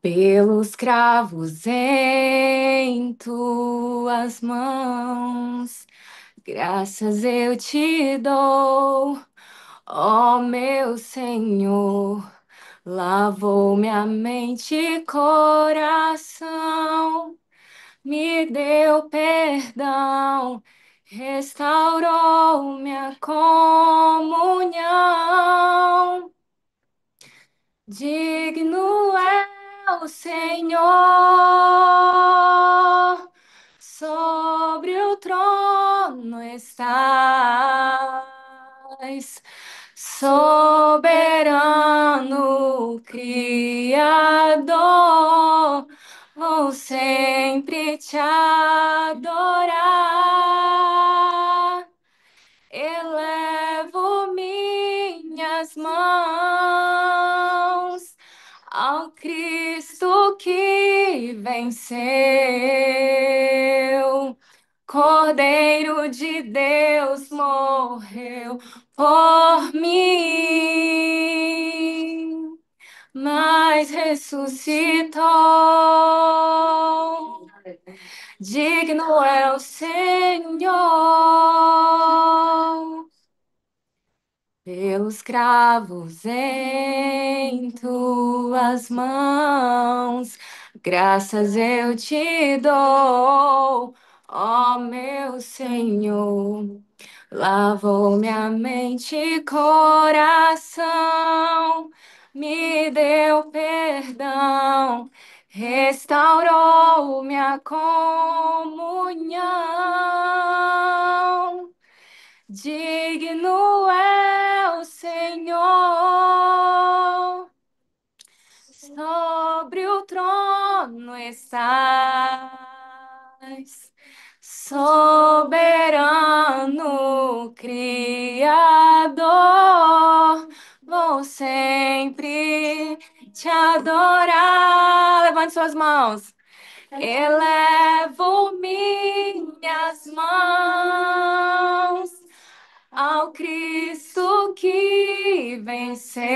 Pelos cravos em tuas mãos, graças eu te dou, ó meu Senhor. Lavou minha mente e coração, me deu perdão, restaurou minha comunhão. Digno é o Senhor, sobre o trono estás, soberano Criador, vou sempre te adorar. Elevo minhas mãos ao Cristo que venceu. Cordeiro de Deus morreu por mim, mas ressuscitou. Digno é o Senhor. Pelos cravos em tuas mãos, graças eu te dou, ó meu Senhor. Lavou minha mente e coração, me deu perdão, restaurou minha comunhão. Digno é o Senhor, sobre o trono estás, soberano Criador, vou sempre te adorar. Levante suas mãos. Elevo minhas mãos ao Cristo que venceu.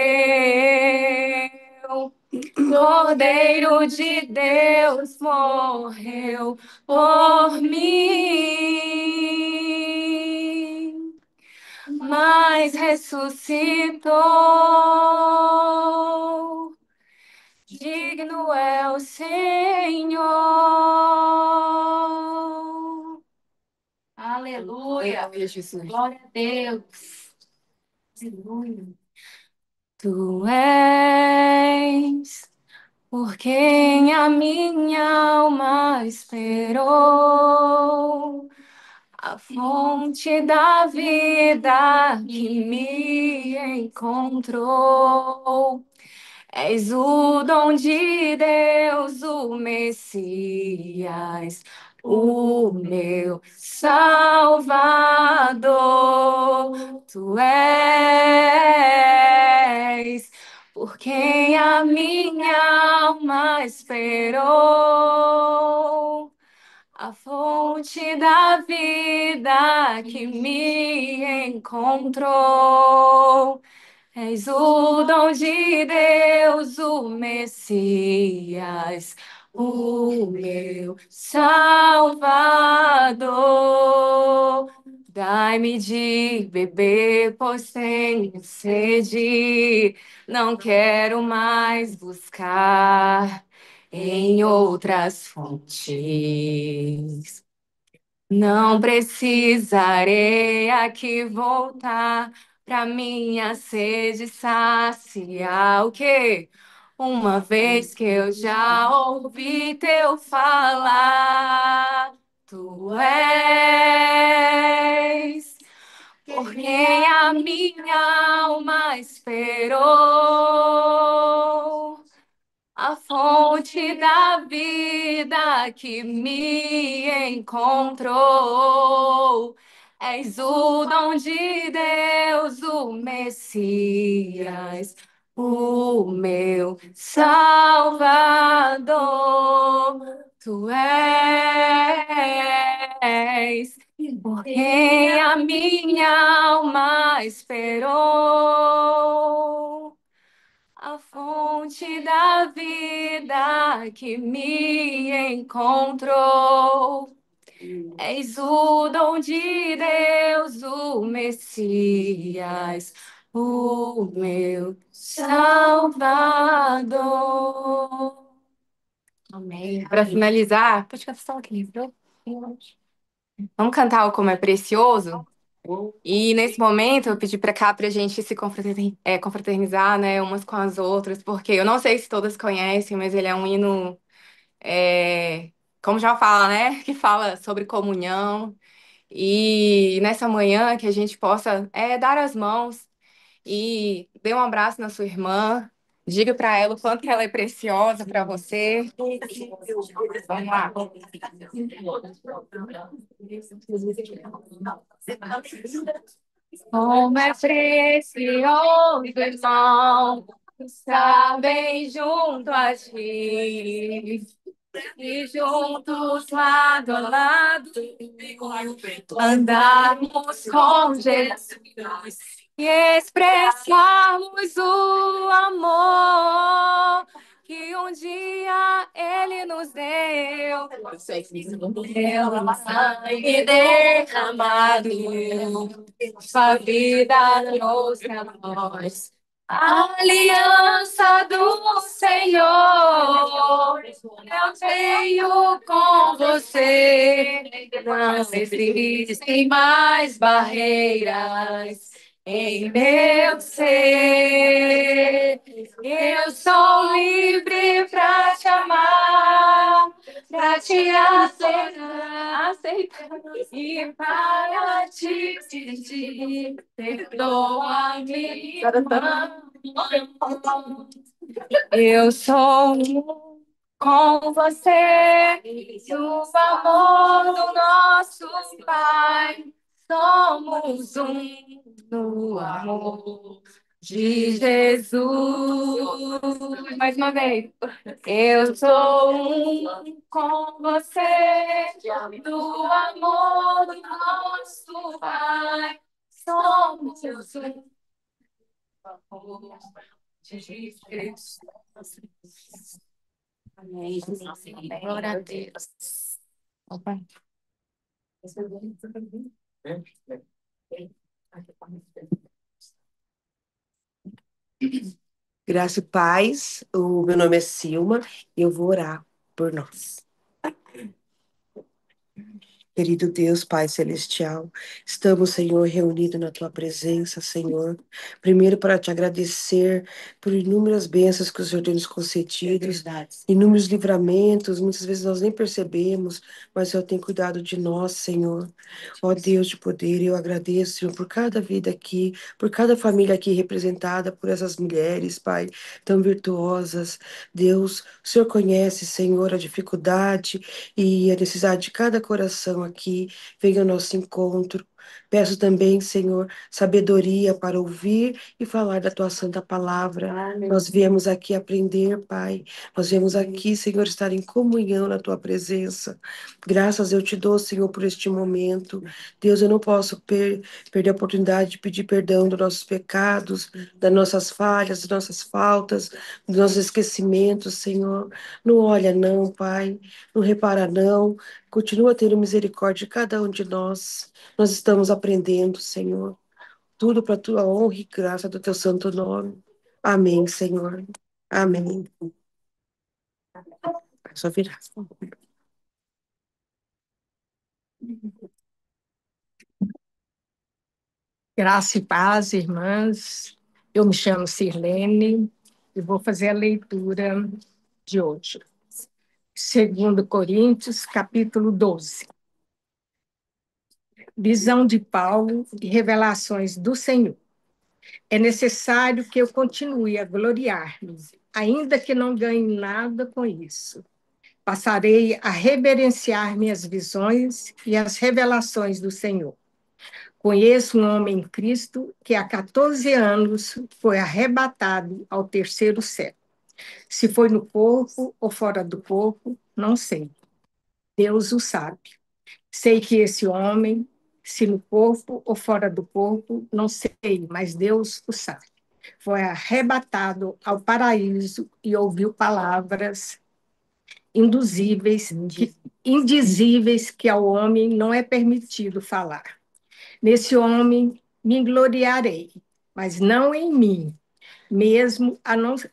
Cordeiro de Deus morreu por mim, mas ressuscitou. Digno é o Senhor. Aleluia. Aleluia, Jesus. Glória a Deus. Aleluia. Tu és por quem a minha alma esperou, a fonte da vida que me encontrou. És o dom de Deus, o Messias, o meu Salvador. Tu és por quem a minha alma esperou, a fonte da vida que me encontrou. És o dom de Deus, o Messias, o meu Salvador. Dai-me de beber, pois tenho sede. Não quero mais buscar em outras fontes. Não precisarei aqui voltar pra minha sede saciar o quê? Uma vez que eu já ouvi teu falar, tu és por quem a minha alma esperou, a fonte da vida que me encontrou. És o dom de Deus, o Messias, o meu Salvador. Tu és por quem a minha alma esperou, a fonte fonte da vida que me encontrou. És o dom de Deus, o Messias, o meu Salvador. Amém. Para finalizar, pode cantar só aquele livro? Vamos cantar o Como é Precioso? E nesse momento eu pedi para cá para a gente se confraternizar, né, umas com as outras, porque eu não sei se todas conhecem, mas ele é um hino, como já fala, né, que fala sobre comunhão. E nessa manhã que a gente possa dar as mãos e dê um abraço na sua irmã, diga para ela o quanto que ela é preciosa para você. Vamos lá. Como é precioso, irmão, estar bem junto a ti. E juntos, lado a lado, andarmos com Jesus e expressarmos o amor que um dia Ele nos deu. Pelo sangue derramado, sua vida trouxe a nós. A aliança do Senhor, eu tenho com você. Não existem mais barreiras em meu ser. Eu sou livre para te amar, para te aceitar e para te pedir. Perdoa-me, eu sou um com você, no amor do nosso Pai. Somos um no amor de Jesus. Mais uma vez. Eu sou um com você, do amor do nosso Pai. Somos um de Jesus. Amém. Glória a Deus. Opa. Graça e paz, o meu nome é Silma e eu vou orar por nós. Querido Deus, Pai Celestial, estamos, Senhor, reunidos na Tua presença, Senhor. Primeiro, para te agradecer por inúmeras bênçãos que o Senhor tem nos concedido, inúmeros livramentos, muitas vezes nós nem percebemos, mas o Senhor tem cuidado de nós, Senhor. Ó Deus de poder, eu agradeço, Senhor, por cada vida aqui, por cada família aqui representada por essas mulheres, Pai, tão virtuosas. Deus, o Senhor conhece, Senhor, a dificuldade e a necessidade de cada coração aqui. Venha ao nosso encontro. Peço também, Senhor, sabedoria para ouvir e falar da tua santa palavra. Amém. Nós viemos aqui aprender, Pai. Nós viemos aqui, Senhor, estar em comunhão na tua presença. Graças eu te dou, Senhor, por este momento. Deus, eu não posso perder a oportunidade de pedir perdão dos nossos pecados, das nossas falhas, das nossas faltas, dos nossos esquecimentos, Senhor. Não olha, não, Pai. Não repara, não. Continua tendo misericórdia de cada um de nós. Nós estamos aprendendo, Senhor. Tudo para a tua honra e graça do teu santo nome. Amém, Senhor. Amém. É só virar. Graça e paz, irmãs. Eu me chamo Sirlene e vou fazer a leitura de hoje. 2 Coríntios, capítulo 12. Visão de Paulo e revelações do Senhor. É necessário que eu continue a gloriar-me, ainda que não ganhe nada com isso. Passarei a reverenciar minhas visões e as revelações do Senhor. Conheço um homem em Cristo que há 14 anos foi arrebatado ao terceiro céu. Se foi no corpo ou fora do corpo, não sei. Deus o sabe. Sei que esse homem, se no corpo ou fora do corpo, não sei, mas Deus o sabe. foi arrebatado ao paraíso e ouviu palavras induzíveis, indizíveis que ao homem não é permitido falar. Nesse homem me gloriarei, mas não em mim, mesmo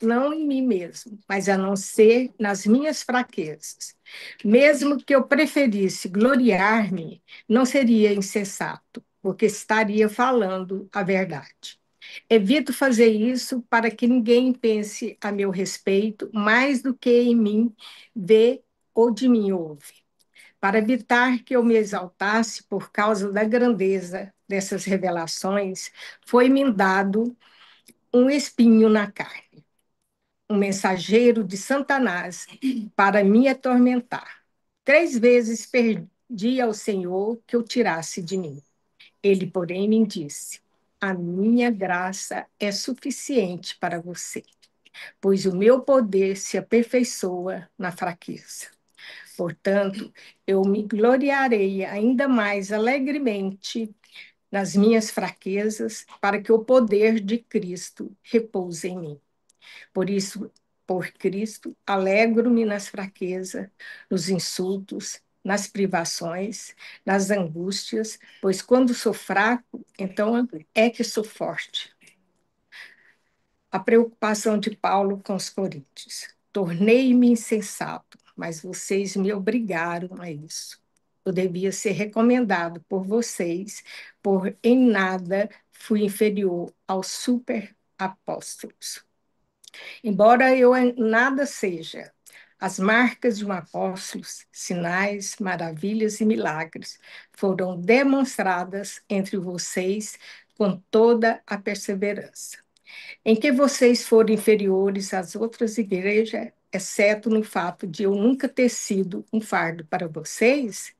não em mim mesmo, mas a não ser nas minhas fraquezas. Mesmo que eu preferisse gloriar-me, não seria insensato, porque estaria falando a verdade. Evito fazer isso para que ninguém pense a meu respeito mais do que em mim vê ou de mim ouve, para evitar que eu me exaltasse por causa da grandeza dessas revelações, foi-me dado um espinho na carne, um mensageiro de Satanás para me atormentar. 3 vezes pedi ao Senhor que o tirasse de mim. Ele, porém, me disse: a minha graça é suficiente para você, pois o meu poder se aperfeiçoa na fraqueza. Portanto, eu me gloriarei ainda mais alegremente nas minhas fraquezas, para que o poder de Cristo repouse em mim. Por isso, por Cristo, alegro-me nas fraquezas, nos insultos, nas privações, nas angústias, pois quando sou fraco, então é que sou forte. A preocupação de Paulo com os coríntios. Tornei-me insensato, mas vocês me obrigaram a isso. Eu devia ser recomendado por vocês, por em nada fui inferior aos super apóstolos. Embora eu em nada seja, as marcas de um apóstolo, sinais, maravilhas e milagres foram demonstradas entre vocês com toda a perseverança em que vocês foram inferiores às outras igrejas, exceto no fato de eu nunca ter sido um fardo para vocês,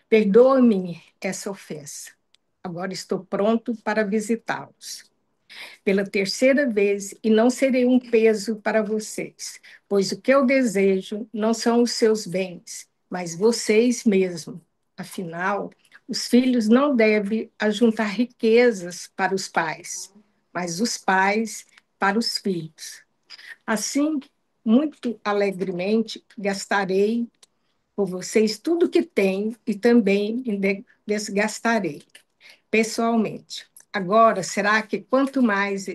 perdoa-me essa ofensa. Agora estou pronto para visitá-los pela terceira vez e não serei um peso para vocês, pois o que eu desejo não são os seus bens, mas vocês mesmos. Afinal, os filhos não devem ajuntar riquezas para os pais, mas os pais para os filhos. Assim, muito alegremente gastarei por vocês tudo que tenho e também me desgastarei pessoalmente. Agora, será que quanto mais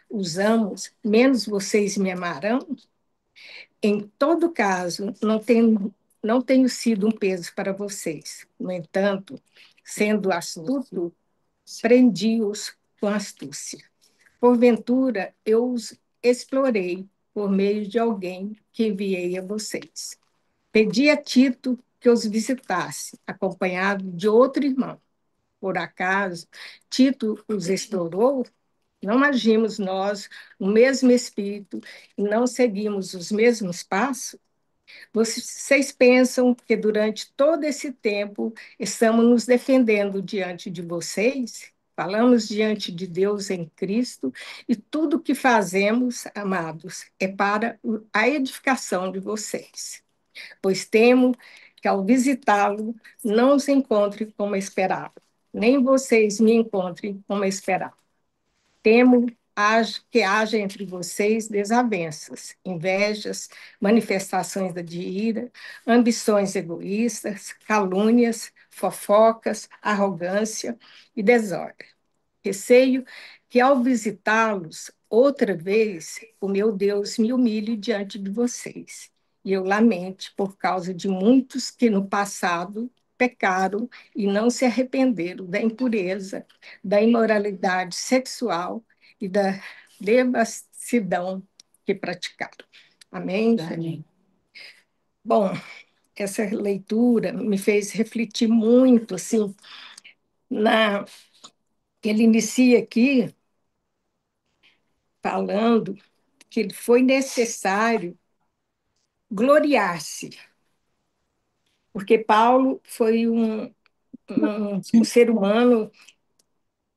os amo, menos vocês me amarão? Em todo caso, não tenho sido um peso para vocês. No entanto, sendo astuto, prendi-os com astúcia. Porventura, eu os explorei por meio de alguém que enviei a vocês. Pedi a Tito que os visitasse, acompanhado de outro irmão. Por acaso, Tito os explorou? Não agimos nós no mesmo espírito e não seguimos os mesmos passos? Vocês pensam que durante todo esse tempo estamos nos defendendo diante de vocês? Falamos diante de Deus em Cristo e tudo o que fazemos, amados, é para a edificação de vocês. Pois temo que ao visitá-lo não os encontre como esperava, nem vocês me encontrem como esperava. Temo que haja entre vocês desavenças, invejas, manifestações de ira, ambições egoístas, calúnias, fofocas, arrogância e desordem. Receio que, ao visitá-los outra vez, o meu Deus me humilhe diante de vocês. E eu lamente por causa de muitos que no passado pecaram e não se arrependeram da impureza, da imoralidade sexual e da devassidão que praticaram. Amém? Amém. Bom, essa leitura me fez refletir muito, assim, ele inicia aqui falando que foi necessário gloriar-se, porque Paulo foi um ser humano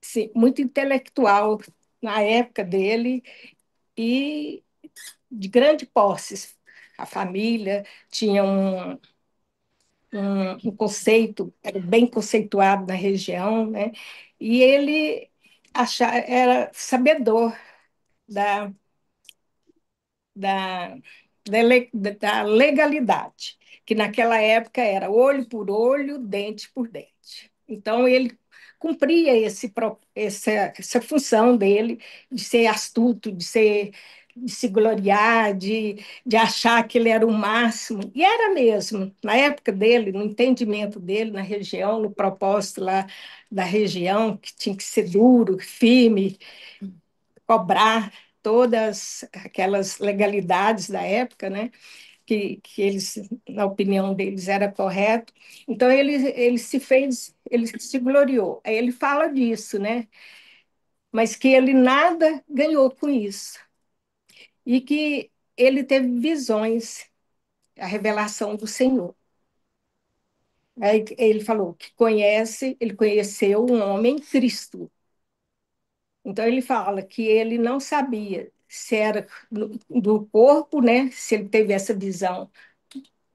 assim, muito intelectual na época dele e de grande posses. A família tinha um conceito, era bem conceituado na região, né? E ele era sabedor, da, da, da legalidade, que naquela época era olho por olho, dente por dente. Então, ele cumpria essa função dele de ser astuto, de se gloriar, de achar que ele era o máximo. E era mesmo, na época dele, no entendimento dele, na região, no propósito lá da região, que tinha que ser duro, firme, cobrar todas aquelas legalidades da época, né? Que eles, na opinião deles, era correto. Então ele se fez, ele se gloriou. Aí ele fala disso, né? Mas que ele nada ganhou com isso e que ele teve visões, a revelação do Senhor. Aí ele falou que ele conheceu um homem Cristo. Então ele fala que ele não sabia se era do corpo, né? Se ele teve essa visão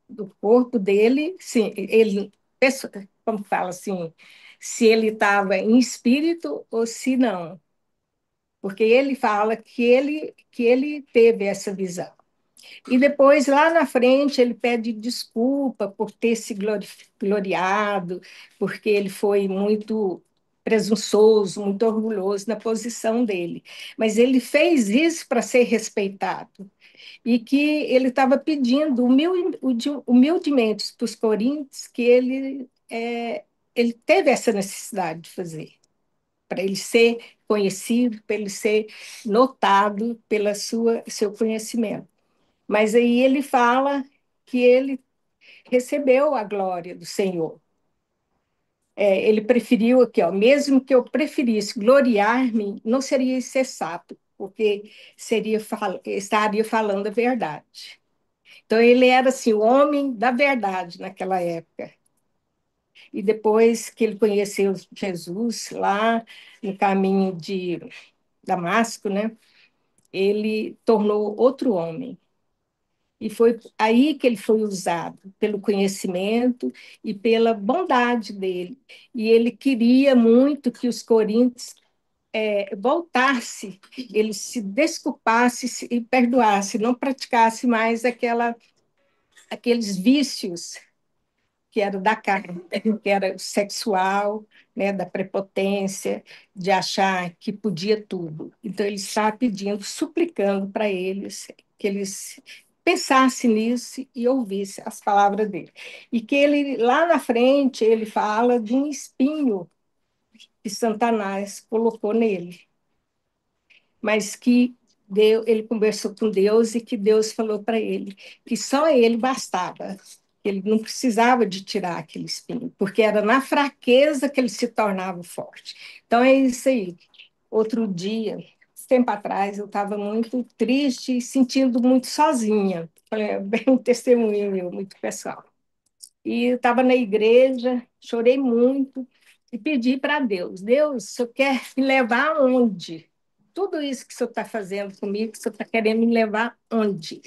do corpo dele, sim, ele, como fala assim, se ele estava em espírito ou se não, porque ele fala que ele teve essa visão. E depois, lá na frente, ele pede desculpa por ter se gloriado, porque ele foi muito presunçoso, muito orgulhoso na posição dele. Mas ele fez isso para ser respeitado e que ele estava pedindo humildemente para os coríntios que ele teve essa necessidade de fazer, para ele ser conhecido, para ele ser notado pela seu conhecimento. Mas aí ele fala que ele recebeu a glória do Senhor. Ele preferiu aqui, ó, mesmo que eu preferisse gloriar-me, não seria insensato, porque estaria falando a verdade. Então, ele era assim, o homem da verdade naquela época. E depois que ele conheceu Jesus lá no caminho de Damasco, né, ele tornou outro homem. E foi aí que ele foi usado, pelo conhecimento e pela bondade dele. E ele queria muito que os coríntios voltassem, ele se desculpasse e perdoasse, não praticasse mais aqueles vícios que era da carne, que era sexual, né, da prepotência, de achar que podia tudo. Então, ele está pedindo, suplicando para eles que eles pensassem nisso e ouvissem as palavras dele. E que ele, lá na frente, ele fala de um espinho que Satanás colocou nele, mas que ele conversou com Deus e que Deus falou para ele que só ele bastava, que ele não precisava de tirar aquele espinho, porque era na fraqueza que ele se tornava forte. Então é isso aí. Outro dia, tempo atrás, eu estava muito triste e sentindo muito sozinha. Falei, bem um testemunho meu, muito pessoal. E eu estava na igreja, chorei muito e pedi para Deus: Deus, o senhor quer me levar aonde? Tudo isso que o senhor está fazendo comigo, o senhor está querendo me levar onde?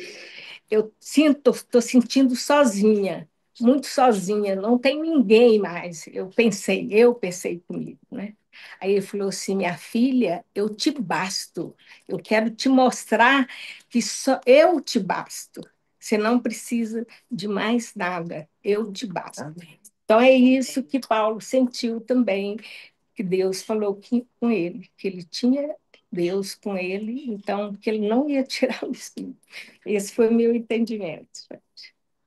Eu estou sentindo sozinha, muito sozinha, não tem ninguém mais. Eu pensei comigo, né? Aí ele falou assim: minha filha, eu te basto, eu quero te mostrar que só eu te basto. Você não precisa de mais nada, eu te basto. Então é isso que Paulo sentiu também, que Deus falou com ele, que ele tinha Deus com ele, então que ele não ia tirar o Espírito. Esse foi o meu entendimento.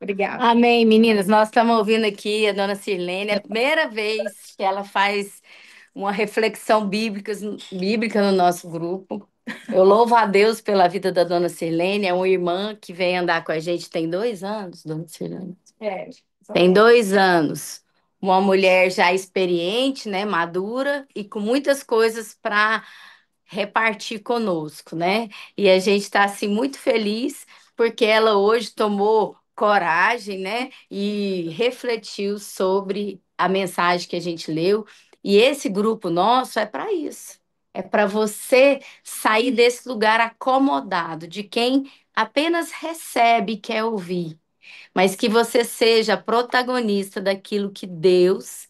Obrigada. Amém, meninas. Nós estamos ouvindo aqui a dona Sirlene. É a primeira vez que ela faz uma reflexão bíblica no nosso grupo. Eu louvo a Deus pela vida da dona Sirlene. É uma irmã que vem andar com a gente tem 2 anos, dona Sirlene. Tem 2 anos. Uma mulher já experiente, né, madura e com muitas coisas para repartir conosco, né? E a gente está assim muito feliz porque ela hoje tomou coragem, né, e refletiu sobre a mensagem que a gente leu. E esse grupo nosso é para isso. É para você sair desse lugar acomodado, de quem apenas recebe e quer ouvir, mas que você seja protagonista daquilo que Deus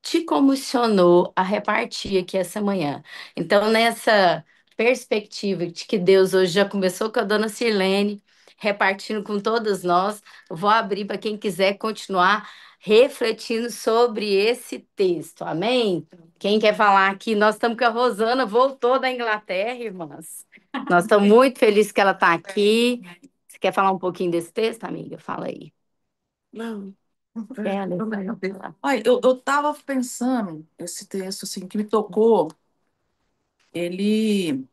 te comissionou a repartir aqui essa manhã. Então, nessa perspectiva de que Deus hoje já começou com a dona Sirlene, repartindo com todas nós. Eu vou abrir para quem quiser continuar refletindo sobre esse texto. Amém? Quem quer falar aqui? Nós estamos com a Rosana, voltou da Inglaterra, irmãs. Nós estamos muito felizes que ela está aqui. Você quer falar um pouquinho desse texto, amiga? Fala aí. Não. É, Alessandra. Olha, eu tava pensando, esse texto, assim, que me tocou, ele...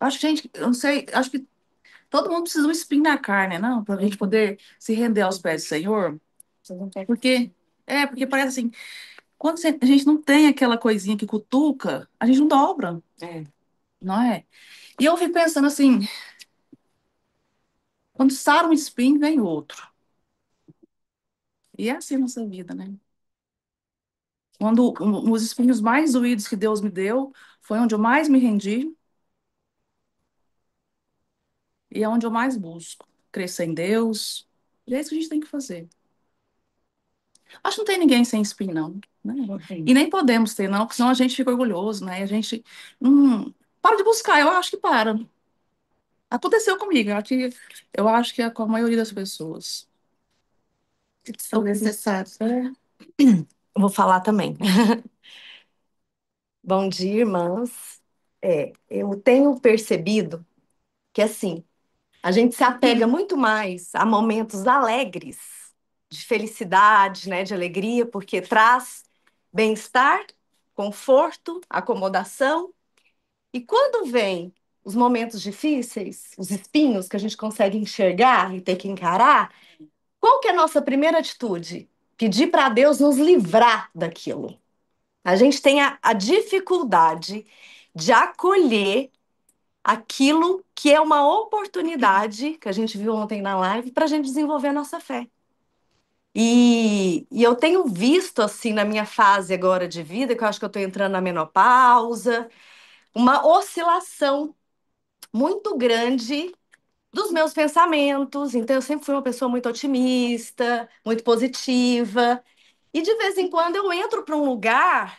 Acho que, gente, eu não sei, acho que todo mundo precisa de um espinho na carne, não? Pra gente poder se render aos pés do Senhor. Porque parece assim, quando a gente não tem aquela coisinha que cutuca, a gente não dobra, não é? E eu fico pensando assim, quando sara um espinho, vem outro. E é assim a nossa vida, né? Quando os espinhos mais doídos que Deus me deu, foi onde eu mais me rendi e é onde eu mais busco crescer em Deus. E é isso que a gente tem que fazer. Acho que não tem ninguém sem espinho, não, né? E nem podemos ter, não, porque senão a gente fica orgulhoso, né? A gente para de buscar, eu acho que para. Aconteceu comigo, eu acho que é com a maioria das pessoas. São necessários. Vou falar também. Bom dia, irmãs. Eu tenho percebido que, assim, a gente se apega muito mais a momentos alegres, de felicidade, né, de alegria, porque traz bem-estar, conforto, acomodação. E quando vem os momentos difíceis, os espinhos que a gente consegue enxergar e ter que encarar, qual que é a nossa primeira atitude? Pedir para Deus nos livrar daquilo. A gente tem a dificuldade de acolher aquilo que é uma oportunidade, que a gente viu ontem na live, para a gente desenvolver a nossa fé. E eu tenho visto, assim, na minha fase agora de vida, que eu acho que eu estou entrando na menopausa, uma oscilação muito grande dos meus pensamentos. Então, eu sempre fui uma pessoa muito otimista, muito positiva. E de vez em quando eu entro para um lugar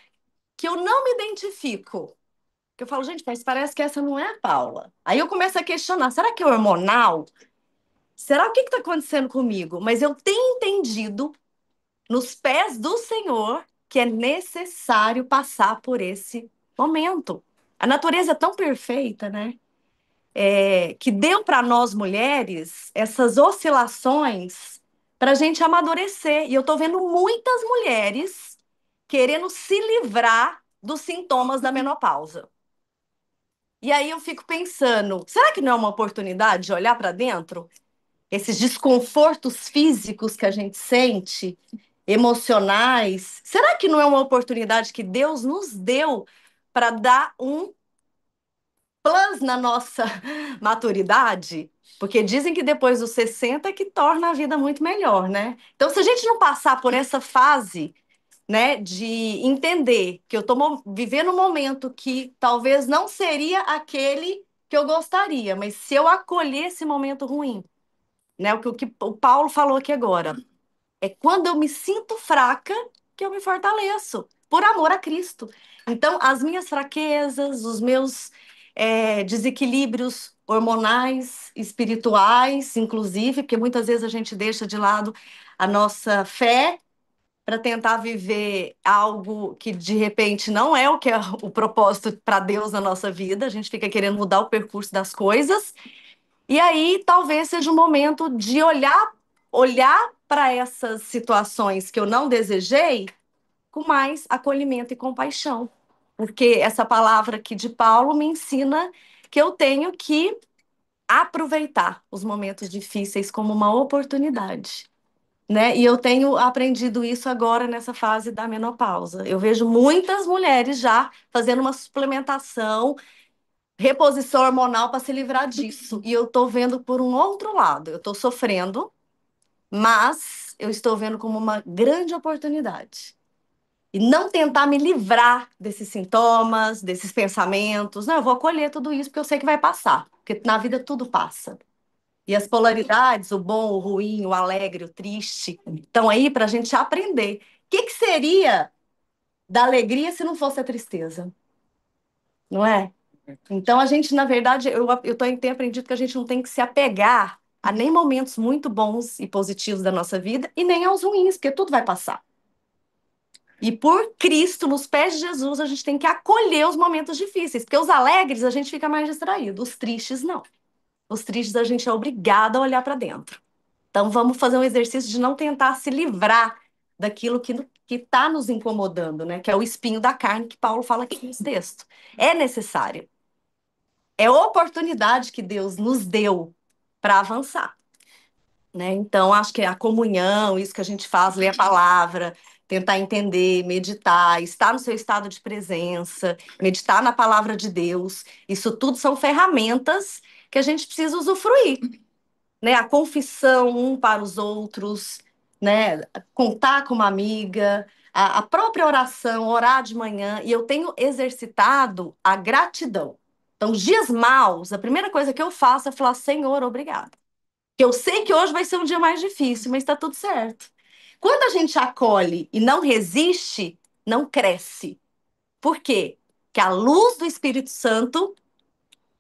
que eu não me identifico. Que eu falo, gente, mas parece que essa não é a Paula. Aí eu começo a questionar, será que é hormonal? Será o que está acontecendo comigo? Mas eu tenho entendido nos pés do Senhor que é necessário passar por esse momento. A natureza é tão perfeita, né? Que deu para nós mulheres essas oscilações para a gente amadurecer. E eu estou vendo muitas mulheres querendo se livrar dos sintomas da menopausa. E aí eu fico pensando, será que não é uma oportunidade de olhar para dentro? Esses desconfortos físicos que a gente sente, emocionais, será que não é uma oportunidade que Deus nos deu para dar um plus na nossa maturidade? Porque dizem que depois dos 60 é que torna a vida muito melhor, né? Então, se a gente não passar por essa fase, né, de entender que eu estou vivendo um momento que talvez não seria aquele que eu gostaria, mas se eu acolher esse momento ruim, né, o Paulo falou aqui agora, é quando eu me sinto fraca que eu me fortaleço, por amor a Cristo. Então, as minhas fraquezas, os meus desequilíbrios hormonais, espirituais, inclusive, porque muitas vezes a gente deixa de lado a nossa fé para tentar viver algo que de repente não é o que é o propósito para Deus na nossa vida, a gente fica querendo mudar o percurso das coisas. E aí talvez seja um momento de olhar para essas situações que eu não desejei com mais acolhimento e compaixão. Porque essa palavra aqui de Paulo me ensina que eu tenho que aproveitar os momentos difíceis como uma oportunidade, né? E eu tenho aprendido isso agora nessa fase da menopausa. Eu vejo muitas mulheres já fazendo uma suplementação, reposição hormonal para se livrar disso. E eu estou vendo por um outro lado. Eu estou sofrendo, mas eu estou vendo como uma grande oportunidade. E não tentar me livrar desses sintomas, desses pensamentos. Não, eu vou acolher tudo isso porque eu sei que vai passar. Porque na vida tudo passa. E as polaridades, o bom, o ruim, o alegre, o triste, estão aí para a gente aprender. O que seria da alegria se não fosse a tristeza? Não é? Então, a gente, na verdade, tenho aprendido que a gente não tem que se apegar a nem momentos muito bons e positivos da nossa vida e nem aos ruins, porque tudo vai passar. E por Cristo, nos pés de Jesus, a gente tem que acolher os momentos difíceis, porque os alegres a gente fica mais distraído, os tristes não. Os tristes a gente é obrigado a olhar para dentro. Então vamos fazer um exercício de não tentar se livrar daquilo que está nos incomodando, né? Que é o espinho da carne que Paulo fala aqui nesse texto. É necessário. É oportunidade que Deus nos deu para avançar, né? Então, acho que a comunhão, isso que a gente faz, ler a palavra, tentar entender, meditar, estar no seu estado de presença, meditar na palavra de Deus, isso tudo são ferramentas que a gente precisa usufruir, né? A confissão um para os outros, né? Contar com uma amiga, a própria oração, orar de manhã, e eu tenho exercitado a gratidão. Então, os dias maus, a primeira coisa que eu faço é falar, Senhor, obrigado. Que eu sei que hoje vai ser um dia mais difícil, mas está tudo certo. Quando a gente acolhe e não resiste, não cresce. Por quê? Que a luz do Espírito Santo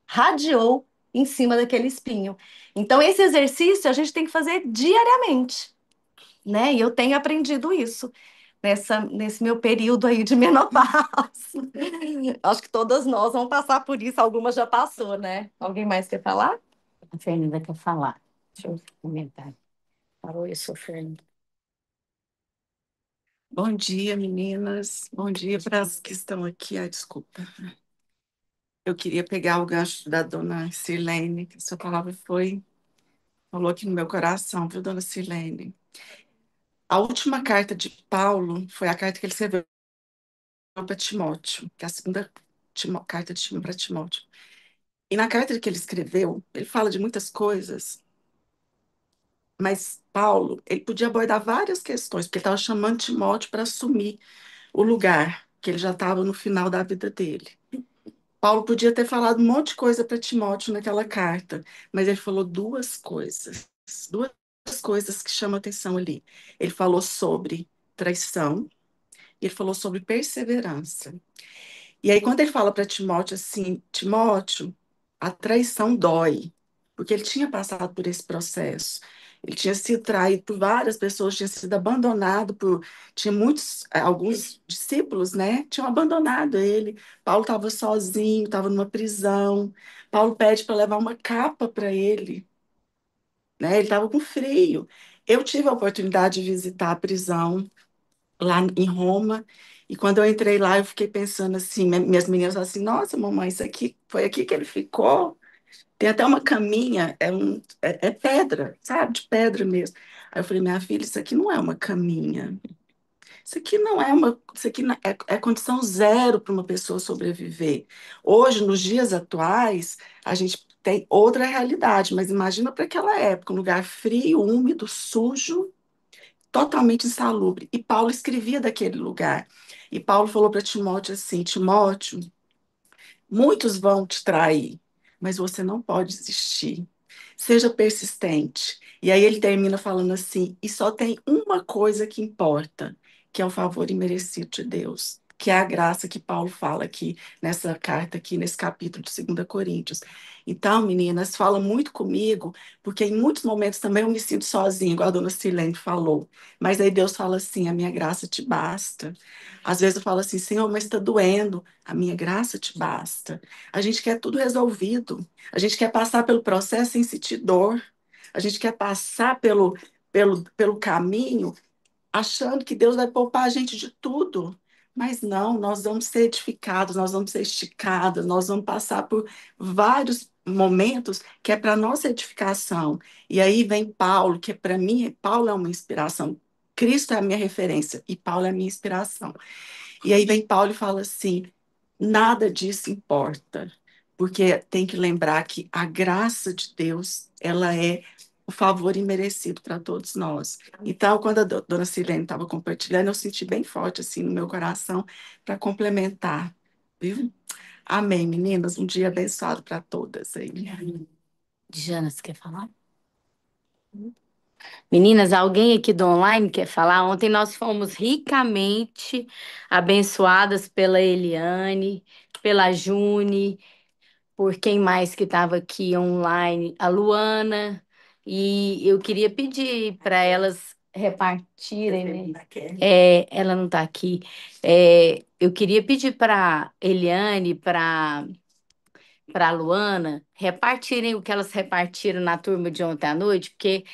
radiou em cima daquele espinho. Então, esse exercício a gente tem que fazer diariamente, né? E eu tenho aprendido isso nesse meu período aí de menopausa. Acho que todas nós vamos passar por isso, algumas já passou, né? Alguém mais quer falar? A Fernanda quer falar. Deixa eu comentar. Parou isso, Fernanda. Bom dia, meninas. Bom dia para as que estão aqui. Ai, desculpa. Eu queria pegar o gancho da dona Sirlene, que a sua palavra falou aqui no meu coração, viu, dona Sirlene? A última carta de Paulo foi a carta que ele escreveu para Timóteo, que é a segunda carta de para Timóteo. E na carta que ele escreveu, ele fala de muitas coisas, mas Paulo, ele podia abordar várias questões, porque ele estava chamando Timóteo para assumir o lugar que ele já estava no final da vida dele. Paulo podia ter falado um monte de coisa para Timóteo naquela carta, mas ele falou duas coisas que chamam atenção ali. Ele falou sobre traição e ele falou sobre perseverança. E aí, quando ele fala para Timóteo assim, Timóteo, a traição dói, porque ele tinha passado por esse processo. Ele tinha sido traído por várias pessoas, tinha sido abandonado por. Tinha muitos, alguns discípulos, né? Tinham abandonado ele. Paulo estava sozinho, estava numa prisão. Paulo pede para levar uma capa para ele, né? Ele estava com frio. Eu tive a oportunidade de visitar a prisão lá em Roma. E quando eu entrei lá, eu fiquei pensando assim, minhas meninas falaram assim, nossa, mamãe, isso aqui foi aqui que ele ficou. Tem até uma caminha, é pedra, sabe? De pedra mesmo. Aí eu falei, minha filha, isso aqui não é uma caminha. Isso aqui não é uma, isso aqui é condição zero para uma pessoa sobreviver. Hoje, nos dias atuais, a gente tem outra realidade, mas imagina para aquela época, um lugar frio, úmido, sujo, totalmente insalubre. E Paulo escrevia daquele lugar. E Paulo falou para Timóteo assim: Timóteo, muitos vão te trair, mas você não pode desistir. Seja persistente. E aí ele termina falando assim: e só tem uma coisa que importa, que é o favor imerecido de Deus, que é a graça que Paulo fala aqui nessa carta, aqui nesse capítulo de 2 Coríntios. Então, meninas, fala muito comigo, porque em muitos momentos também eu me sinto sozinha, igual a dona Silene falou. Mas aí Deus fala assim: a minha graça te basta. Às vezes eu falo assim: Senhor, mas está doendo. A minha graça te basta. A gente quer tudo resolvido. A gente quer passar pelo processo sem sentir dor. A gente quer passar pelo caminho achando que Deus vai poupar a gente de tudo. Mas não, nós vamos ser edificados, nós vamos ser esticados, nós vamos passar por vários momentos que é para nossa edificação. E aí vem Paulo, que para mim, Paulo é uma inspiração. Cristo é a minha referência e Paulo é a minha inspiração. E aí vem Paulo e fala assim: nada disso importa, porque tem que lembrar que a graça de Deus, ela é o favor imerecido para todos nós. Então, quando a dona Silene estava compartilhando, eu senti bem forte assim no meu coração para complementar, viu? Amém, meninas. Um dia abençoado para todas aí. Jana, você quer falar? Meninas, alguém aqui do online quer falar? Ontem nós fomos ricamente abençoadas pela Eliane, pela June, por quem mais que estava aqui online, a Luana, e eu queria pedir para elas repartirem, né? Ela não está aqui. Eu queria pedir para Eliane, para a Luana, repartirem o que elas repartiram na turma de ontem à noite, porque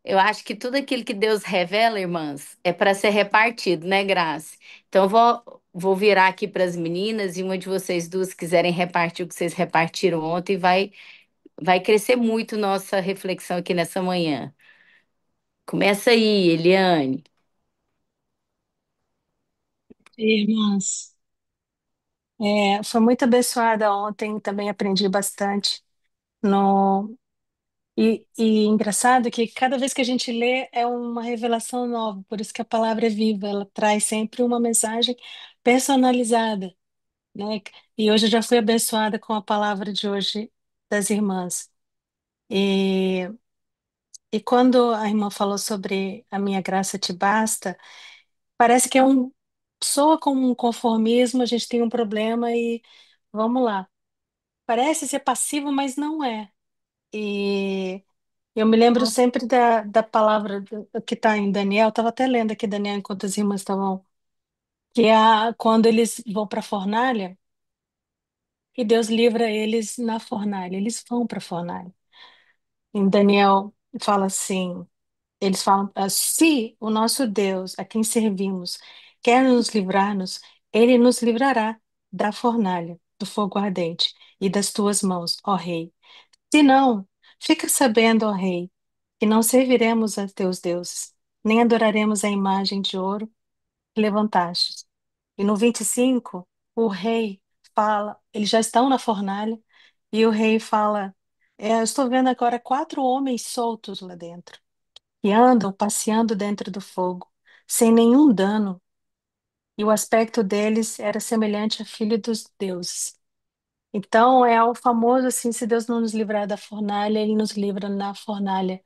eu acho que tudo aquilo que Deus revela, irmãs, é para ser repartido, né, Grace? Então, vou virar aqui para as meninas e uma de vocês duas quiserem repartir o que vocês repartiram ontem, vai crescer muito nossa reflexão aqui nessa manhã. Começa aí, Eliane. Irmãs, foi muito abençoada ontem, também aprendi bastante. No, e engraçado que cada vez que a gente lê é uma revelação nova, por isso que a palavra é viva, ela traz sempre uma mensagem personalizada, né? E hoje eu já fui abençoada com a palavra de hoje das irmãs. E, e quando a irmã falou sobre a minha graça te basta, parece que soa como um conformismo, a gente tem um problema e vamos lá. Parece ser passivo, mas não é. E eu me lembro sempre da palavra que está em Daniel, estava até lendo aqui Daniel enquanto as irmãs estavam, que é quando eles vão para a fornalha e Deus livra eles na fornalha, eles vão para a fornalha. Em Daniel fala assim, eles falam, se o nosso Deus, a quem servimos, quer nos livrar-nos, ele nos livrará da fornalha, do fogo ardente e das tuas mãos, ó rei. Se não, fica sabendo, ó rei, que não serviremos a teus deuses, nem adoraremos a imagem de ouro que levantastes. E no 25, o rei fala, eles já estão na fornalha, e o rei fala, eu estou vendo agora 4 homens soltos lá dentro, que andam passeando dentro do fogo, sem nenhum dano, e o aspecto deles era semelhante a filho dos deuses. Então, é o famoso assim, se Deus não nos livrar da fornalha, ele nos livra na fornalha.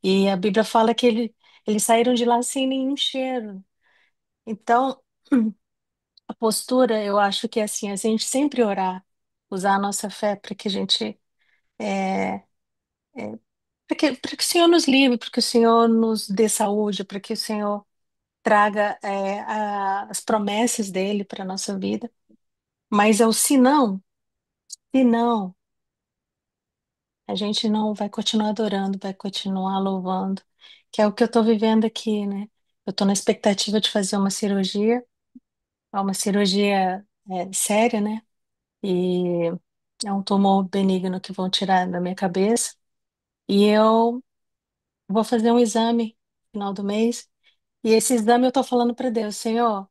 E a Bíblia fala que eles saíram de lá sem nenhum cheiro. Então, a postura, eu acho que é assim, a gente sempre orar, usar a nossa fé para que a gente, é, para que o Senhor nos livre, para que o Senhor nos dê saúde, para que o Senhor traga, as promessas dele para a nossa vida. Mas é o se não, a gente não vai continuar adorando, vai continuar louvando, que é o que eu estou vivendo aqui, né? Eu estou na expectativa de fazer uma cirurgia séria, né? E é um tumor benigno que vão tirar da minha cabeça. E eu vou fazer um exame no final do mês. E esse exame eu estou falando para Deus, Senhor,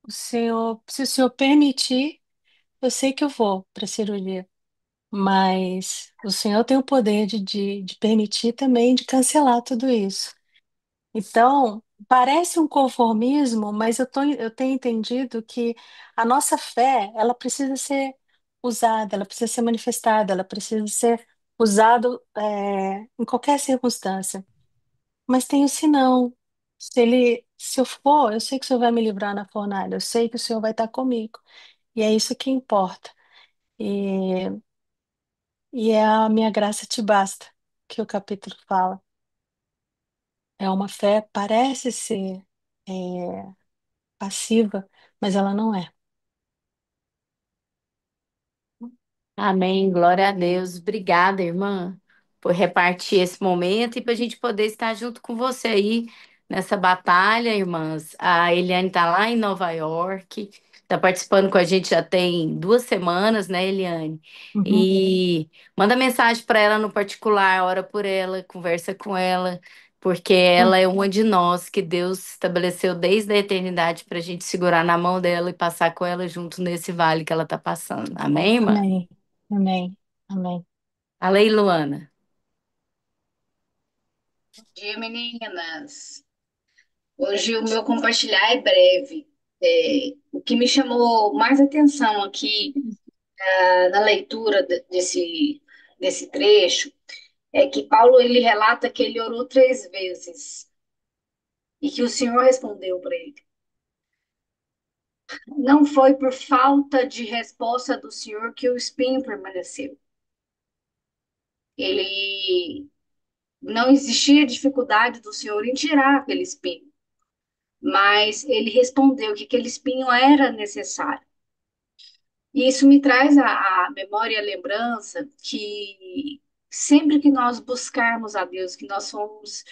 se o Senhor permitir, eu sei que eu vou para a cirurgia. Mas o Senhor tem o poder de permitir também, de cancelar tudo isso. Então, parece um conformismo, mas eu tenho entendido que a nossa fé, ela precisa ser usada, ela precisa ser manifestada, ela precisa ser usada, em qualquer circunstância. Mas tem o senão. Se eu for, eu sei que o Senhor vai me livrar na fornalha, eu sei que o Senhor vai estar comigo. E é isso que importa. E, e é a minha graça te basta, que o capítulo fala. É uma fé, parece ser. é, Passiva, mas ela não é. Amém, glória a Deus. Obrigada, irmã, por repartir esse momento e para a gente poder estar junto com você aí nessa batalha, irmãs. A Eliane está lá em Nova York, está participando com a gente já tem 2 semanas, né, Eliane? Uhum. E manda mensagem para ela no particular, ora por ela, conversa com ela, porque ela Hum. é uma de nós que Deus estabeleceu desde a eternidade para a gente segurar na mão dela e passar com ela junto nesse vale que ela está passando. Amém, irmã? Amém. Amém. Amém. Fala aí, Luana. Dia, meninas. Hoje o meu compartilhar é breve. O que me chamou mais atenção aqui, na leitura desse trecho é que Paulo ele relata que ele orou 3 vezes e que o Senhor respondeu para ele. Não foi por falta de resposta do Senhor que o espinho permaneceu. Ele não existia dificuldade do Senhor em tirar aquele espinho, mas ele respondeu que aquele espinho era necessário. E isso me traz a memória e a lembrança que sempre que nós buscarmos a Deus, que nós formos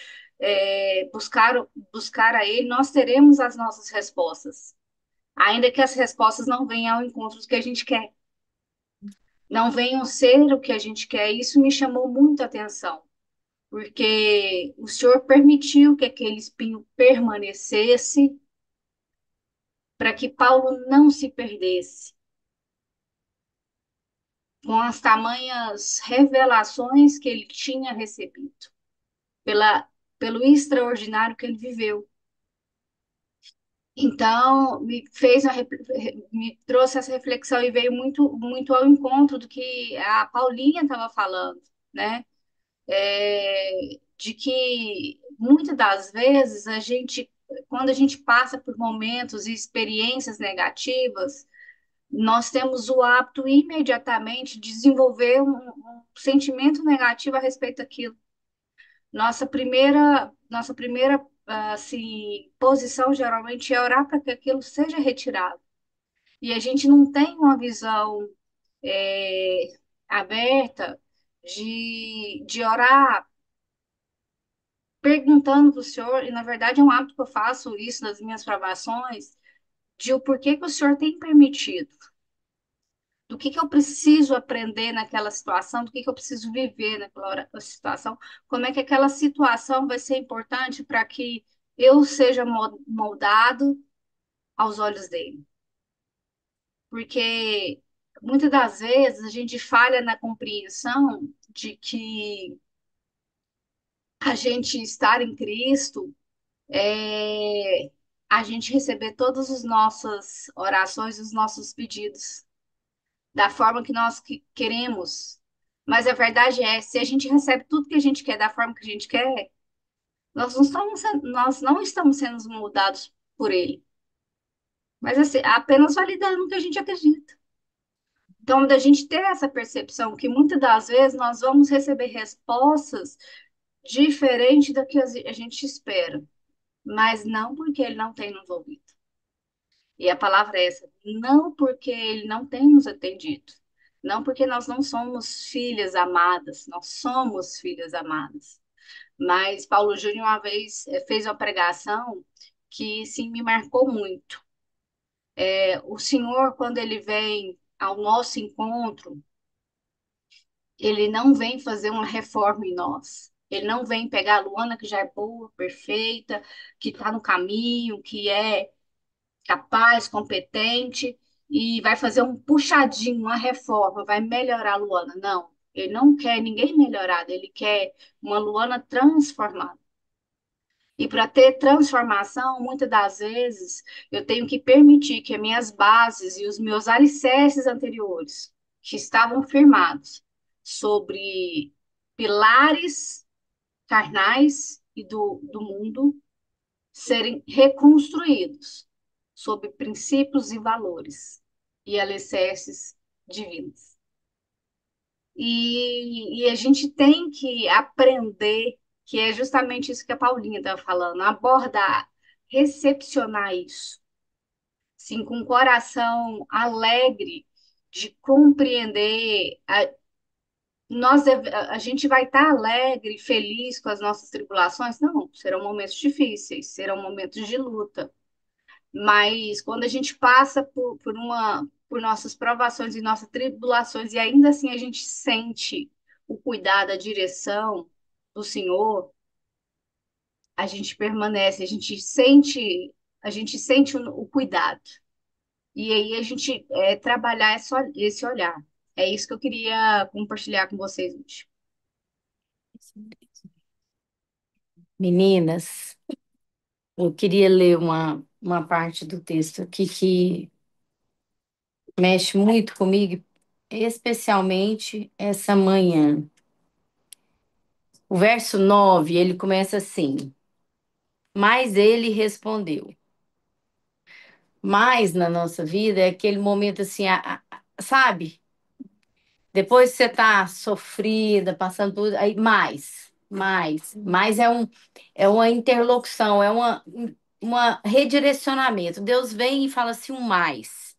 buscar a Ele, nós teremos as nossas respostas, ainda que as respostas não venham ao encontro do que a gente quer, não venham ser o que a gente quer. Isso me chamou muito a atenção, porque o Senhor permitiu que aquele espinho permanecesse para que Paulo não se perdesse com as tamanhas revelações que ele tinha recebido, pela, pelo extraordinário que ele viveu. Então, me trouxe essa reflexão e veio muito ao encontro do que a Paulinha estava falando, né? De que muitas das vezes quando a gente passa por momentos e experiências negativas, nós temos o hábito imediatamente de desenvolver um sentimento negativo a respeito daquilo. Nossa primeira assim, posição geralmente é orar para que aquilo seja retirado. E a gente não tem uma visão é, aberta de orar perguntando para o Senhor, e na verdade é um hábito que eu faço isso nas minhas provações, de o porquê que o Senhor tem permitido. Do que eu preciso aprender naquela situação, do que eu preciso viver situação, como é que aquela situação vai ser importante para que eu seja moldado aos olhos dele. Porque muitas das vezes a gente falha na compreensão de que a gente estar em Cristo é a gente receber todas as nossas orações, os nossos pedidos da forma que nós queremos. Mas a verdade é, se a gente recebe tudo que a gente quer da forma que a gente quer, nós não estamos sendo moldados por ele. Mas assim, apenas validando o que a gente acredita. Então, da gente ter essa percepção que muitas das vezes nós vamos receber respostas diferentes da que a gente espera, mas não porque ele não tem nos ouvido. E a palavra é essa, não porque ele não tem nos atendido, não porque nós não somos filhas amadas, nós somos filhas amadas. Mas Paulo Júnior uma vez fez uma pregação que sim me marcou muito. O Senhor, quando ele vem ao nosso encontro, ele não vem fazer uma reforma em nós. Ele não vem pegar a Luana, que já é boa, perfeita, que está no caminho, que é capaz, competente, e vai fazer um puxadinho, uma reforma, vai melhorar a Luana. Não, ele não quer ninguém melhorado, ele quer uma Luana transformada. E para ter transformação, muitas das vezes, eu tenho que permitir que as minhas bases e os meus alicerces anteriores, que estavam firmados sobre pilares carnais e do mundo, serem reconstruídos sob princípios e valores e alicerces divinos. E a gente tem que aprender, que é justamente isso que a Paulinha estava falando, abordar, recepcionar isso, sim, com um coração alegre de compreender. A gente vai estar alegre, feliz com as nossas tribulações? Não, serão momentos difíceis, serão momentos de luta. Mas quando a gente passa por nossas provações e nossas tribulações, e ainda assim a gente sente o cuidado, a direção do Senhor, a gente permanece, a gente sente o cuidado. E aí a gente trabalhar esse olhar. É isso que eu queria compartilhar com vocês hoje. Meninas, eu queria ler uma parte do texto aqui que mexe muito comigo, especialmente essa manhã. O verso 9 ele começa assim: Mas ele respondeu: mais na nossa vida é aquele momento assim, sabe? Depois que você tá sofrida, passando por aí mais é uma interlocução, uma redirecionamento. Deus vem e fala assim, um mais.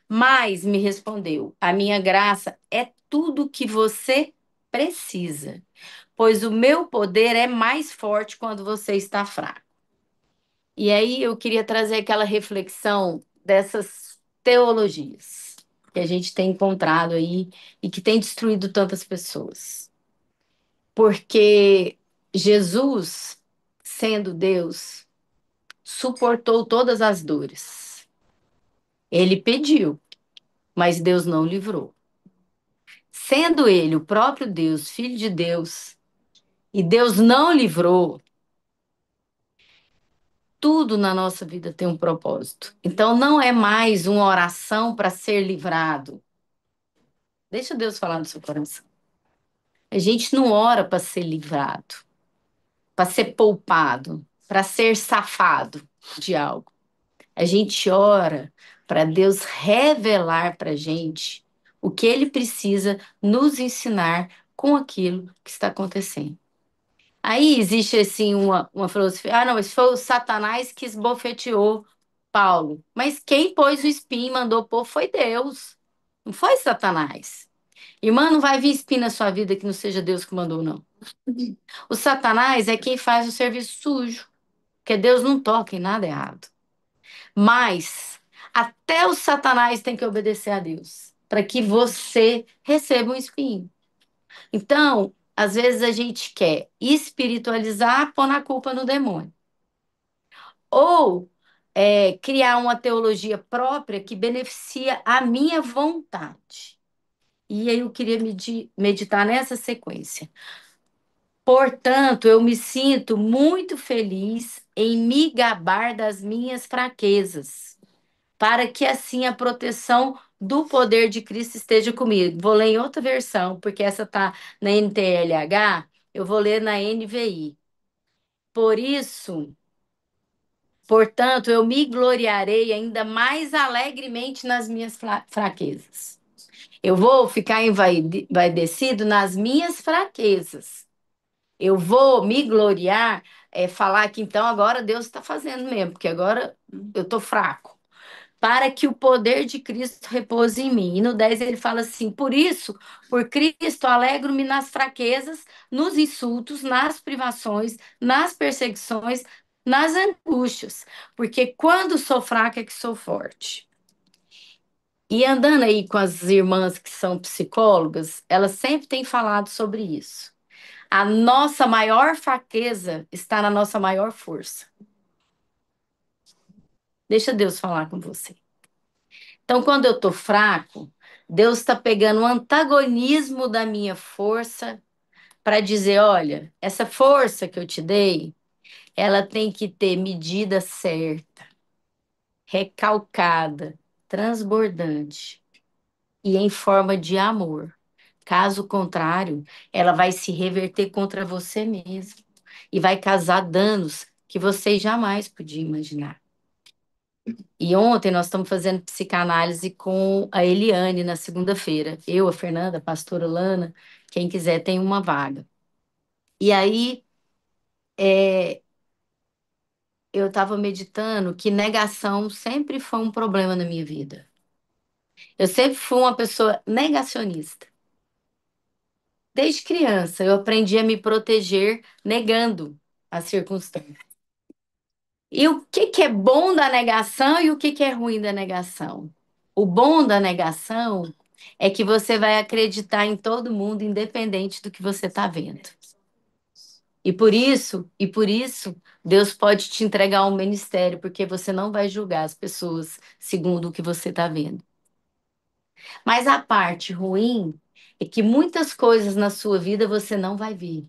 Mais me respondeu. A minha graça é tudo que você precisa, pois o meu poder é mais forte quando você está fraco. E aí eu queria trazer aquela reflexão dessas teologias que a gente tem encontrado aí e que tem destruído tantas pessoas. Porque Jesus, sendo Deus, suportou todas as dores. Ele pediu, mas Deus não livrou. Sendo ele o próprio Deus, filho de Deus, e Deus não livrou, tudo na nossa vida tem um propósito. Então não é mais uma oração para ser livrado. Deixa Deus falar no seu coração. A gente não ora para ser livrado, para ser poupado, para ser safado de algo. A gente ora para Deus revelar para a gente o que Ele precisa nos ensinar com aquilo que está acontecendo. Aí existe assim uma filosofia, não, mas foi o Satanás que esbofeteou Paulo. Mas quem pôs o espinho e mandou pôr foi Deus, não foi Satanás. Irmã, não vai vir espinho na sua vida que não seja Deus que mandou, não. O Satanás é quem faz o serviço sujo, porque Deus não toca em nada errado. Mas até o Satanás tem que obedecer a Deus, para que você receba um espinho. Então, às vezes a gente quer espiritualizar, pôr na culpa no demônio. Ou criar uma teologia própria que beneficia a minha vontade. E aí eu queria meditar nessa sequência. Portanto, eu me sinto muito feliz em me gabar das minhas fraquezas, para que assim a proteção do poder de Cristo esteja comigo. Vou ler em outra versão, porque essa está na NTLH, eu vou ler na NVI. Por isso, portanto, eu me gloriarei ainda mais alegremente nas minhas fraquezas. Eu vou ficar envaidecido nas minhas fraquezas. Eu vou me gloriar, falar que então agora Deus está fazendo mesmo, porque agora eu estou fraco. Para que o poder de Cristo repouse em mim. E no 10 ele fala assim: por isso, por Cristo, alegro-me nas fraquezas, nos insultos, nas privações, nas perseguições, nas angústias, porque quando sou fraca é que sou forte. E andando aí com as irmãs que são psicólogas, elas sempre têm falado sobre isso. A nossa maior fraqueza está na nossa maior força. Deixa Deus falar com você. Então, quando eu estou fraco, Deus está pegando o antagonismo da minha força para dizer: olha, essa força que eu te dei, ela tem que ter medida certa, recalcada, transbordante e em forma de amor. Caso contrário, ela vai se reverter contra você mesmo e vai causar danos que você jamais podia imaginar. E ontem nós estamos fazendo psicanálise com a Eliane na segunda-feira. Eu, a Fernanda, a pastora Lana, quem quiser tem uma vaga. E aí eu estava meditando que negação sempre foi um problema na minha vida. Eu sempre fui uma pessoa negacionista. Desde criança eu aprendi a me proteger negando as circunstâncias. E o que que é bom da negação e o que que é ruim da negação? O bom da negação é que você vai acreditar em todo mundo, independente do que você está vendo. E por isso, Deus pode te entregar um ministério, porque você não vai julgar as pessoas segundo o que você está vendo. Mas a parte ruim é que muitas coisas na sua vida você não vai ver,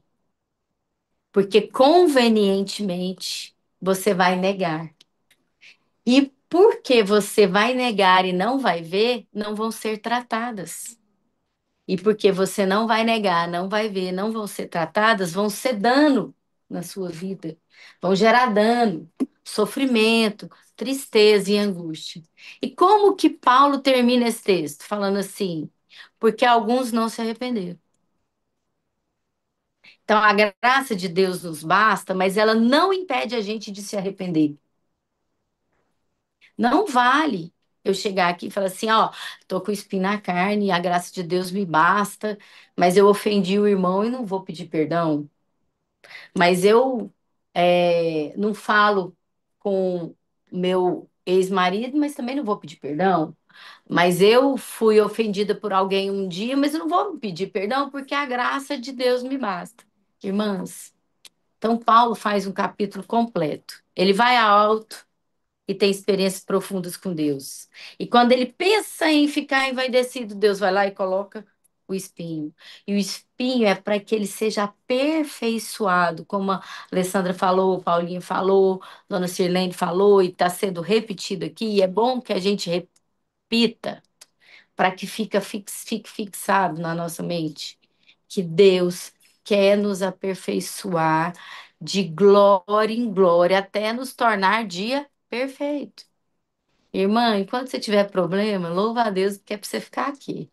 porque convenientemente você vai negar. E porque você vai negar e não vai ver, não vão ser tratadas. E porque você não vai negar, não vai ver, não vão ser tratadas, vão ser dano. na sua vida, vão gerar dano, sofrimento, tristeza e angústia. E como que Paulo termina esse texto? Falando assim, porque alguns não se arrependeram. Então, a graça de Deus nos basta, mas ela não impede a gente de se arrepender. Não vale eu chegar aqui e falar assim, ó, tô com espinho na carne, a graça de Deus me basta, mas eu ofendi o irmão e não vou pedir perdão. Mas eu não falo com meu ex-marido, mas também não vou pedir perdão. Mas eu fui ofendida por alguém um dia, mas eu não vou pedir perdão porque a graça de Deus me basta. Irmãs, então Paulo faz um capítulo completo. Ele vai alto e tem experiências profundas com Deus. E quando ele pensa em ficar envaidecido, Deus vai lá e coloca o espinho. E o espinho é para que ele seja aperfeiçoado, como a Alessandra falou, Paulinho falou, Dona Sirlene falou, e está sendo repetido aqui. E é bom que a gente repita para que fique fixado na nossa mente que Deus quer nos aperfeiçoar de glória em glória até nos tornar dia perfeito. Irmã, enquanto você tiver problema, louva a Deus que é para você ficar aqui.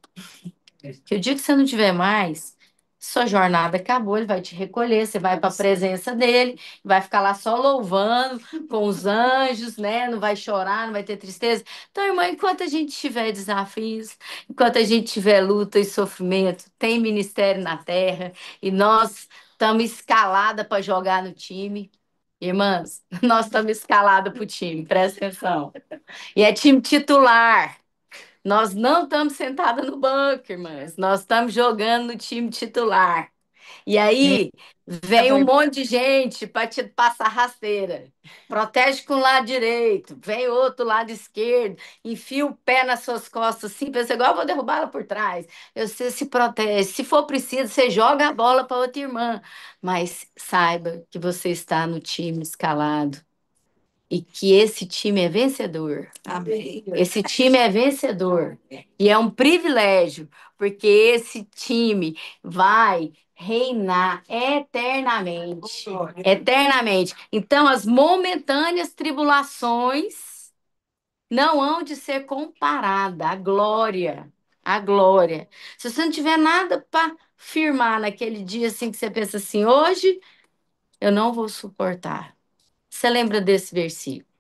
Que o dia que você não tiver mais, sua jornada acabou, ele vai te recolher, você vai para a presença dele, vai ficar lá só louvando com os anjos, né? Não vai chorar, não vai ter tristeza. Então, irmã, enquanto a gente tiver desafios, enquanto a gente tiver luta e sofrimento, tem ministério na terra e nós estamos escalada para jogar no time. Irmãs, nós estamos escaladas para o time, presta atenção. E é time titular. Nós não estamos sentadas no banco, irmãs. Nós estamos jogando no time titular. E aí vem um monte de gente para te passar rasteira. Protege com o lado direito, vem outro lado esquerdo, enfia o pé nas suas costas assim, pensa igual eu vou derrubar ela por trás. Você se protege. Se for preciso, você joga a bola para outra irmã. Mas saiba que você está no time escalado e que esse time é vencedor. Amém. Esse time é vencedor. E é um privilégio, porque esse time vai reinar eternamente. Eternamente. Então, as momentâneas tribulações não hão de ser comparadas à glória. À glória. Se você não tiver nada para firmar naquele dia assim que você pensa assim, hoje eu não vou suportar. Você lembra desse versículo?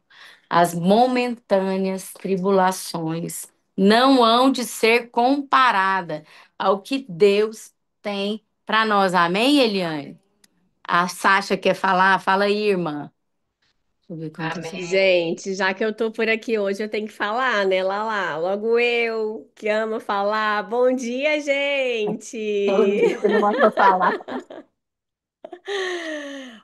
As momentâneas tribulações não hão de ser comparada ao que Deus tem para nós. Amém, Eliane? A Sasha quer falar? Fala aí, irmã. Deixa eu ver quanto Amém. você... Gente, já que eu tô por aqui hoje, eu tenho que falar, né? Lá, logo eu, que amo falar. Bom dia, Todo gente! dia você não manda falar.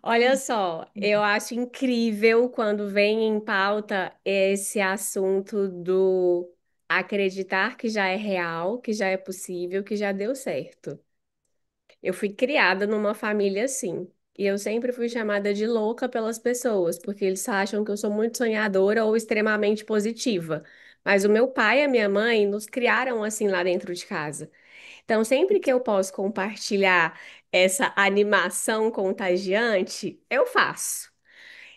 Olha só, eu acho incrível quando vem em pauta esse assunto do acreditar que já é real, que já é possível, que já deu certo. Eu fui criada numa família assim. E eu sempre fui chamada de louca pelas pessoas, porque eles acham que eu sou muito sonhadora ou extremamente positiva. Mas o meu pai e a minha mãe nos criaram assim lá dentro de casa. Então, sempre que eu posso compartilhar essa animação contagiante, eu faço.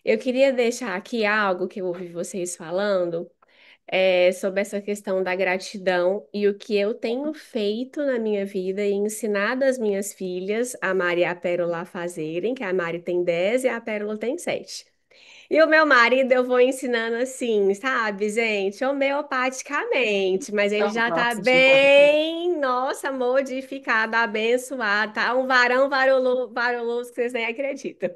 Eu queria deixar aqui algo que eu ouvi vocês falando sobre essa questão da gratidão e o que eu tenho feito na minha vida e ensinado as minhas filhas, a Mari e a Pérola, a fazerem, que a Mari tem 10 e a Pérola tem 7. E o meu marido eu vou ensinando assim, sabe, gente, homeopaticamente, mas ele Então, já tá nossa, gente. bem, nossa, modificado, abençoado, tá um varão varoloso que vocês nem acreditam.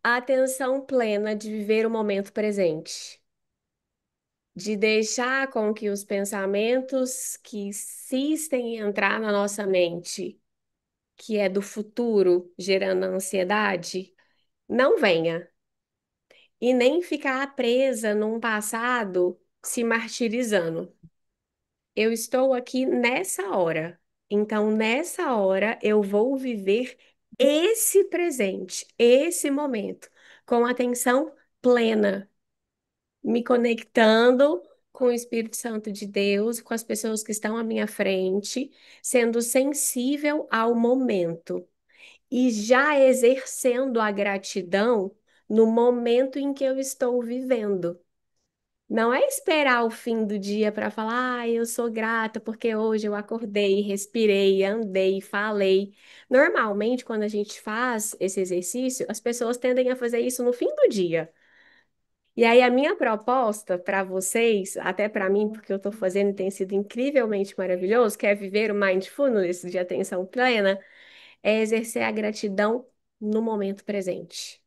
A atenção plena de viver o momento presente, de deixar com que os pensamentos que insistem em entrar na nossa mente, que é do futuro, gerando ansiedade, não venha. E nem ficar presa num passado se martirizando. Eu estou aqui nessa hora. Então, nessa hora, eu vou viver esse presente, esse momento, com atenção plena, me conectando com o Espírito Santo de Deus, com as pessoas que estão à minha frente, sendo sensível ao momento. e já exercendo a gratidão no momento em que eu estou vivendo. Não é esperar o fim do dia para falar, eu sou grata porque hoje eu acordei, respirei, andei, falei. Normalmente, quando a gente faz esse exercício, as pessoas tendem a fazer isso no fim do dia. E aí, a minha proposta para vocês, até para mim, porque eu estou fazendo e tem sido incrivelmente maravilhoso, que é viver o mindfulness de atenção plena, é exercer a gratidão no momento presente.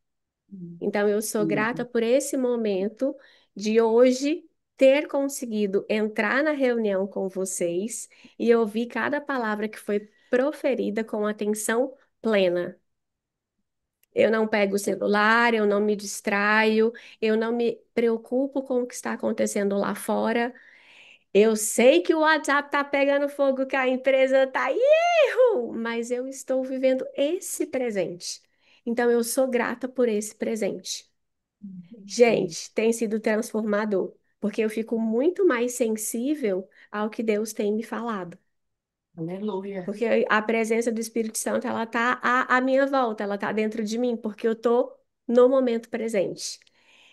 Então, eu sou grata por esse momento de hoje ter conseguido entrar na reunião com vocês e ouvir cada palavra que foi proferida com atenção plena. Eu não pego o celular, eu não me distraio, eu não me preocupo com o que está acontecendo lá fora. Eu sei que o WhatsApp está pegando fogo, que a empresa está erro, mas eu estou vivendo esse presente. Então, eu sou grata por esse presente. Gente, tem sido transformador, porque eu fico muito mais sensível ao que Deus tem me falado. Aleluia. Porque a presença do Espírito Santo, ela tá à minha volta, ela tá dentro de mim, porque eu tô no momento presente.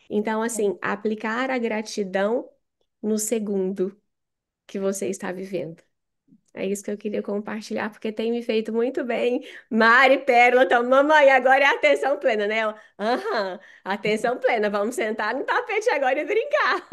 Então, assim, aplicar a gratidão no segundo que você está vivendo. É isso que eu queria compartilhar, porque tem me feito muito bem. Mari, Pérola, então, mamãe, agora é atenção plena, né? Aham, atenção plena. Vamos sentar no tapete agora e brincar.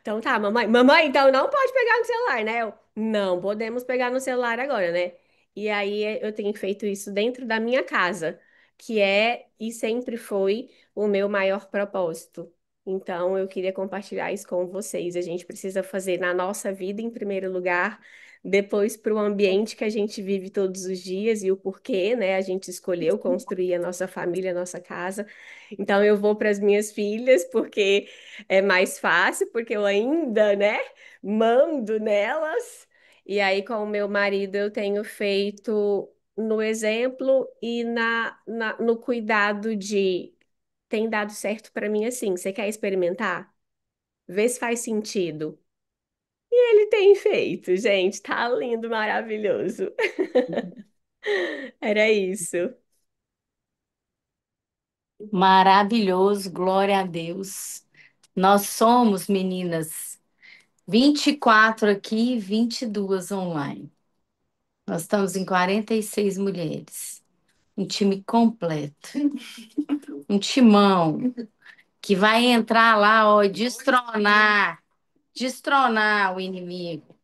Então tá, mamãe. Mamãe, então não pode pegar no celular, né? Não podemos pegar no celular agora, né? E aí eu tenho feito isso dentro da minha casa, que é e sempre foi o meu maior propósito. Então eu queria compartilhar isso com vocês. A gente precisa fazer na nossa vida em primeiro lugar, depois para o ambiente que a gente vive todos os dias e o porquê, né? A gente escolheu construir a nossa família, a nossa casa. Então eu vou para as minhas filhas porque é mais fácil, porque eu ainda, né, mando nelas. E aí, com o meu marido, eu tenho feito no exemplo e no cuidado de tem dado certo para mim assim. Você quer experimentar? Vê se faz sentido. E ele tem feito, gente. Tá lindo, maravilhoso. Era isso. Maravilhoso, glória a Deus. Nós somos, meninas, 24 aqui e 22 online. Nós estamos em 46 mulheres. Um time completo. Um timão que vai entrar lá, ó, destronar o inimigo.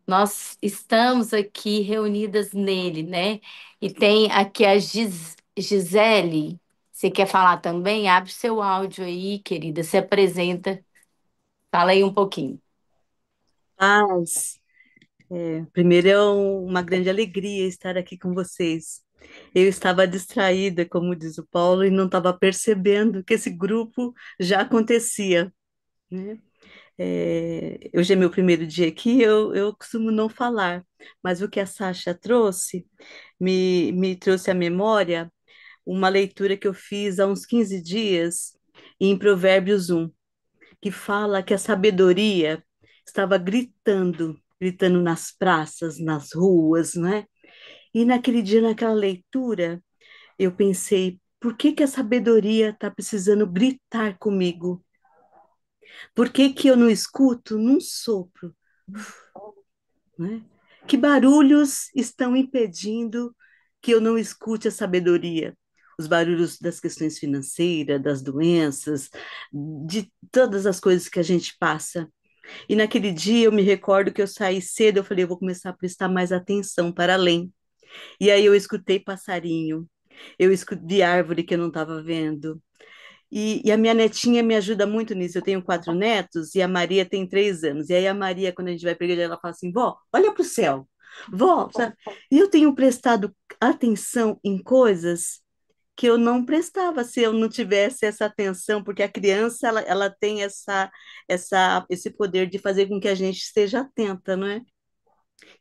Nós estamos aqui reunidas nele, né? E tem aqui a Gisele. Você quer falar também? Abre seu áudio aí, querida. Se apresenta. Fala aí um pouquinho. Paz. Primeiro é uma grande alegria estar aqui com vocês. Eu estava distraída, como diz o Paulo, e não estava percebendo que esse grupo já acontecia, né? Hoje é meu primeiro dia aqui, eu costumo não falar, mas o que a Sasha trouxe me trouxe à memória uma leitura que eu fiz há uns 15 dias em Provérbios 1, que fala que a sabedoria estava gritando nas praças, nas ruas, né? E naquele dia, naquela leitura, eu pensei, por que que a sabedoria está precisando gritar comigo? Por que que eu não escuto num sopro, né? Que barulhos estão impedindo que eu não escute a sabedoria? Os barulhos das questões financeiras, das doenças, de todas as coisas que a gente passa. E naquele dia eu me recordo que eu saí cedo, eu falei, eu vou começar a prestar mais atenção para além. E aí eu escutei passarinho, eu escutei árvore que eu não estava vendo. E a minha netinha me ajuda muito nisso. Eu tenho 4 netos e a Maria tem 3 anos. E aí a Maria, quando a gente vai para a igreja, ela fala assim, vó, olha para o céu. Vó, sabe? E eu tenho prestado atenção em coisas que eu não prestava se eu não tivesse essa atenção, porque a criança ela tem esse poder de fazer com que a gente esteja atenta, não é?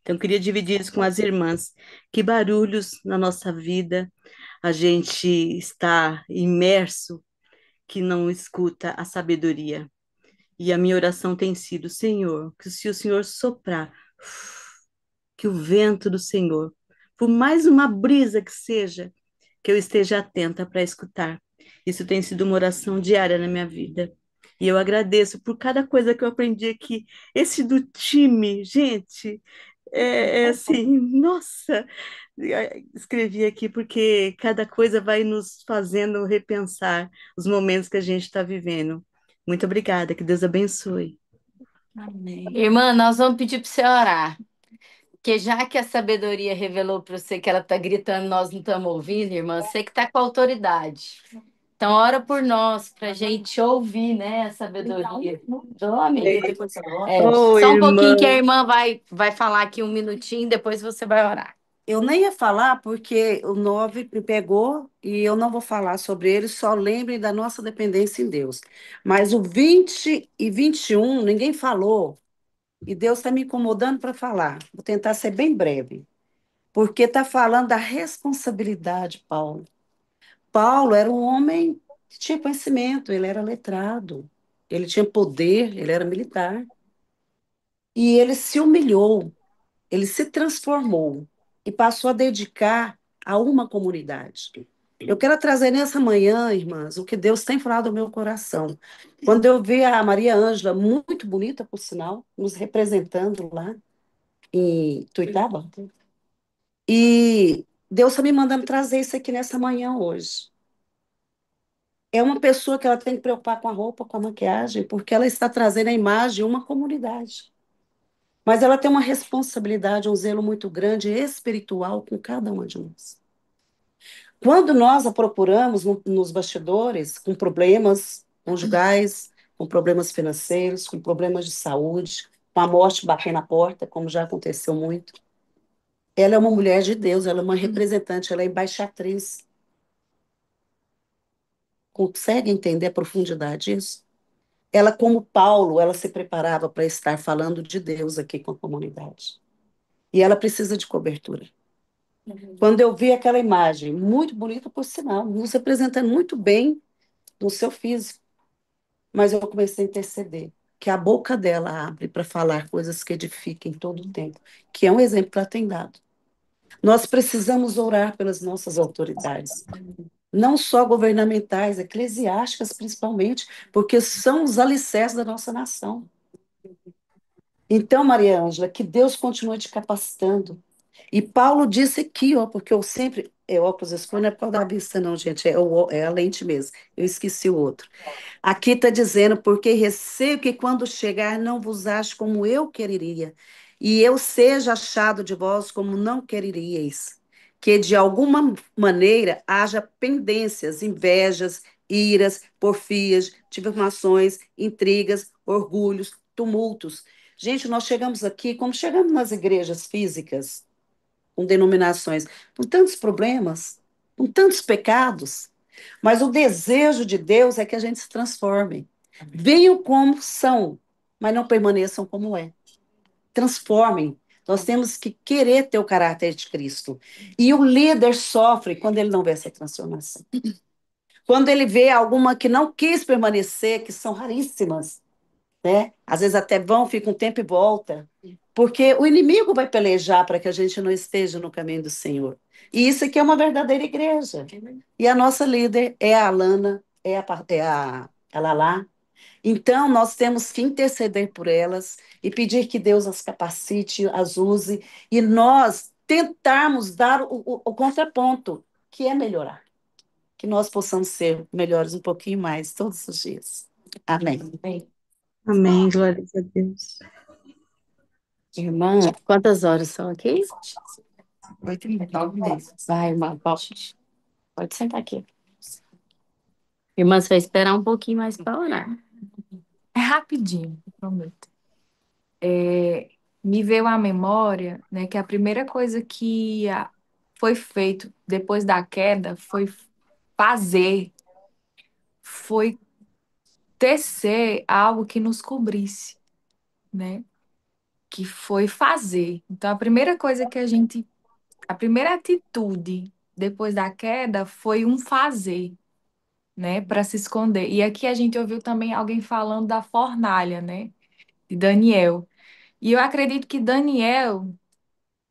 Então, eu queria dividir isso com as irmãs. Que barulhos na nossa vida a gente está imerso que não escuta a sabedoria. E a minha oração tem sido, Senhor, que se o Senhor soprar, que o vento do Senhor, por mais uma brisa que seja, que eu esteja atenta para escutar. Isso tem sido uma oração diária na minha vida. E eu agradeço por cada coisa que eu aprendi aqui. Esse do time, gente, é assim, nossa, escrevi aqui porque cada coisa vai nos fazendo repensar os momentos que a gente está vivendo. Muito obrigada, que Deus abençoe. Amém. Irmã, nós vamos pedir para você orar. Porque já que a sabedoria revelou para você que ela está gritando, nós não estamos ouvindo, irmã, você que está com autoridade. Então, ora por nós, para a gente ouvir, né, a sabedoria. Do amiga. Oh, Só um pouquinho irmã. que a irmã vai falar aqui um minutinho, depois você vai orar. Eu nem ia falar porque o 9 me pegou e eu não vou falar sobre ele, só lembrem da nossa dependência em Deus. Mas o 20 e 21 ninguém falou e Deus está me incomodando para falar. Vou tentar ser bem breve, porque está falando da responsabilidade, Paulo. Paulo era um homem que tinha conhecimento, ele era letrado, ele tinha poder, ele era militar. E ele se humilhou, ele se transformou e passou a dedicar a uma comunidade. Eu quero trazer nessa manhã, irmãs, o que Deus tem falado ao meu coração. Quando eu vi a Maria Ângela, muito bonita, por sinal, nos representando lá em Tuitaba, e Deus está me mandando trazer isso aqui nessa manhã hoje. É uma pessoa que ela tem que preocupar com a roupa, com a maquiagem, porque ela está trazendo a imagem de uma comunidade. Mas ela tem uma responsabilidade, um zelo muito grande espiritual com cada uma de nós. Quando nós a procuramos nos bastidores, com problemas conjugais, com problemas financeiros, com problemas de saúde, com a morte batendo na porta, como já aconteceu muito, ela é uma mulher de Deus, ela é uma representante, ela é embaixatriz. Consegue entender a profundidade disso? Ela, como Paulo, ela se preparava para estar falando de Deus aqui com a comunidade. E ela precisa de cobertura. Quando eu vi aquela imagem, muito bonita por sinal, nos representando muito bem no seu físico, mas eu comecei a interceder, que a boca dela abre para falar coisas que edifiquem todo o tempo, que é um exemplo que ela tem dado. Nós precisamos orar pelas nossas autoridades, não só governamentais, eclesiásticas principalmente, porque são os alicerces da nossa nação. Então, Maria Ângela, que Deus continue te capacitando. E Paulo disse aqui, ó, porque eu sempre. É óculos escuro, não é por causa da vista, não, gente. É a lente mesmo. Eu esqueci o outro. Aqui está dizendo, porque receio que quando chegar não vos ache como eu quereria, e eu seja achado de vós como não quereríeis, que de alguma maneira haja pendências, invejas, iras, porfias, difamações, intrigas, orgulhos, tumultos. Gente, nós chegamos aqui, como chegamos nas igrejas físicas, com denominações, com tantos problemas, com tantos pecados, mas o desejo de Deus é que a gente se transforme. Venham como são, mas não permaneçam como é. Transformem. Nós temos que querer ter o caráter de Cristo. E o líder sofre quando ele não vê essa transformação. Quando ele vê alguma que não quis permanecer, que são raríssimas, né? Às vezes até vão, fica um tempo e volta. Porque o inimigo vai pelejar para que a gente não esteja no caminho do Senhor. E isso aqui é uma verdadeira igreja. E a nossa líder é a Alana, a Lalá. Então, nós temos que interceder por elas e pedir que Deus as capacite, as use, e nós tentarmos dar o contraponto, que é melhorar. Que nós possamos ser melhores um pouquinho mais todos os dias. Amém. Amém, glória a Deus. Irmã, quantas horas são aqui? 8 e 9 meses. Vai, irmã, pode sentar aqui. Irmã, você vai esperar um pouquinho mais para orar. É rapidinho, prometo. Me veio à memória, né, que a primeira coisa que foi feito depois da queda foi fazer, foi tecer algo que nos cobrisse, né? Que foi fazer. Então, a primeira atitude depois da queda foi um fazer, né, para se esconder. E aqui a gente ouviu também alguém falando da fornalha, né, de Daniel. E eu acredito que Daniel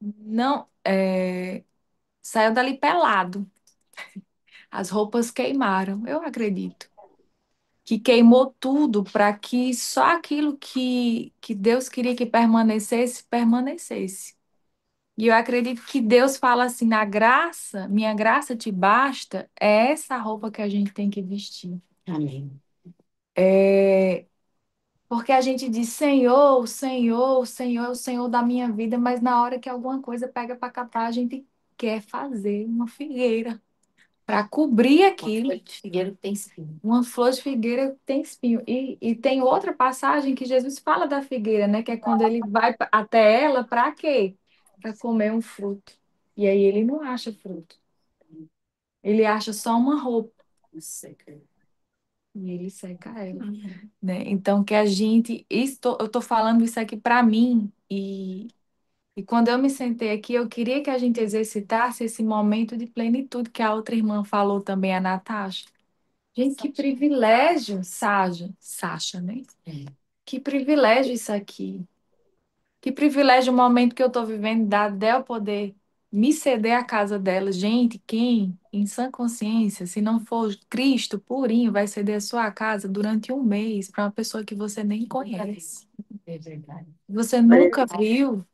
não saiu dali pelado. As roupas queimaram, eu acredito. Que queimou tudo para que só aquilo que Deus queria que permanecesse, permanecesse. E eu acredito que Deus fala assim: na graça, minha graça te basta, é essa roupa que a gente tem que vestir. Amém. É, porque a gente diz: Senhor, Senhor, Senhor é o Senhor da minha vida, mas na hora que alguma coisa pega para capar, a gente quer fazer uma figueira para cobrir aquilo. Folha de figueira que tem espinho. Uma flor de figueira tem espinho. E tem outra passagem que Jesus fala da figueira, né? Que é quando ele vai até ela para quê? Para comer um fruto. E aí ele não acha fruto. Ele acha só uma roupa. E ele seca ela, né? Então que a gente, eu tô falando isso aqui para mim e quando eu me sentei aqui, eu queria que a gente exercitasse esse momento de plenitude que a outra irmã falou também, a Natasha. Gente, que privilégio, Sasha, né? Que privilégio isso aqui. Que privilégio o momento que eu tô vivendo da Del poder me ceder à casa dela. Gente, quem, em sã consciência, se não for Cristo purinho, vai ceder a sua casa durante um mês para uma pessoa que você nem conhece? É verdade. Você nunca viu?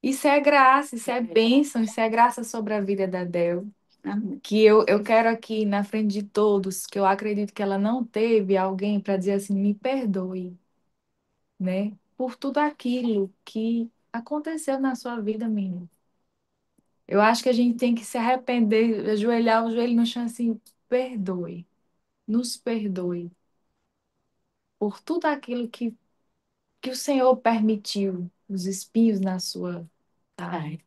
Isso é graça, isso é bênção, isso é graça sobre a vida da Del. Que eu quero aqui na frente de todos, que eu acredito que ela não teve alguém para dizer assim, me perdoe, né? Por tudo aquilo que aconteceu na sua vida, menina. Eu acho que a gente tem que se arrepender, ajoelhar o joelho no chão assim, perdoe, nos perdoe por tudo aquilo que o Senhor permitiu, os espinhos na sua carne,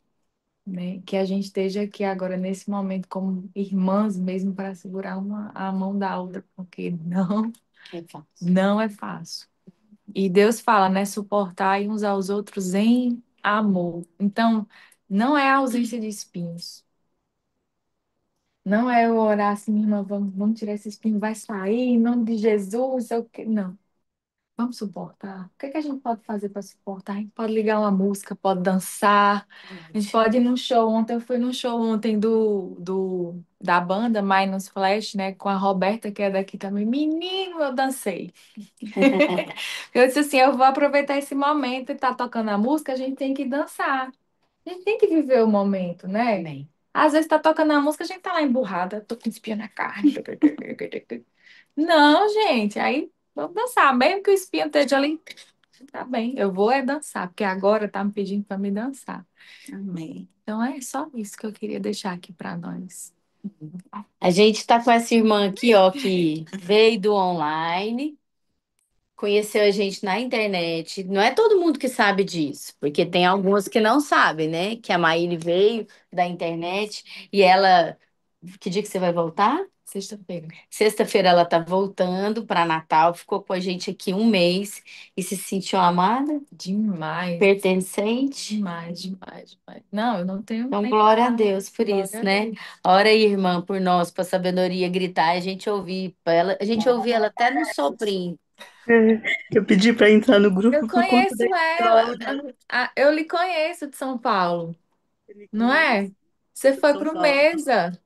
né? Que a gente esteja aqui agora nesse momento como irmãs mesmo para segurar a mão da outra, porque É fácil. não é fácil. E Deus fala, né? Suportar uns aos outros em amor. Então, não é a ausência de espinhos. Não é eu orar assim, minha irmã, vamos tirar esse espinho, vai sair, em nome de Jesus, sei o quê. Não. Vamos suportar. O que é que a gente pode fazer para suportar? A gente pode ligar uma música, pode dançar. A gente pode ir num show. Ontem eu fui num show ontem da banda Minus Flash, né? Com a Roberta, que é daqui também. Menino, eu dancei. Eu disse assim, eu vou aproveitar esse momento e tá tocando a música, a gente tem que dançar. A gente tem que viver o momento, né? Amém. Às vezes tá tocando a música, a gente tá lá emburrada, tô com espinho na carne. Não, gente, aí vamos dançar. Mesmo que o espinho esteja ali, tá bem, eu vou é dançar, porque agora tá me pedindo para me dançar. Amém. Então é só isso que eu queria deixar aqui para nós. A gente tá com essa irmã aqui, ó, que veio do online, conheceu a gente na internet. Não é todo mundo que sabe disso, porque tem algumas que não sabem, né? Que a Maíli veio da internet e ela. Que dia que você vai voltar? Sexta-feira. Sexta-feira ela tá voltando para Natal, ficou com a gente aqui um mês e se sentiu amada, Demais, pertencente. demais, demais, demais. Não, eu não tenho Então, nem glória a palavras. Deus por Glória isso, a né? Deus. Ora aí, irmã, por nós, para sabedoria gritar, e a gente ouvir pra ela, a gente ouvia ela até no soprinho. É, eu pedi para entrar no Eu grupo por conta conheço da ela. escola. Eu lhe conheço de São Paulo, Ele não é? conhece Você de foi São pro Paulo. Mesa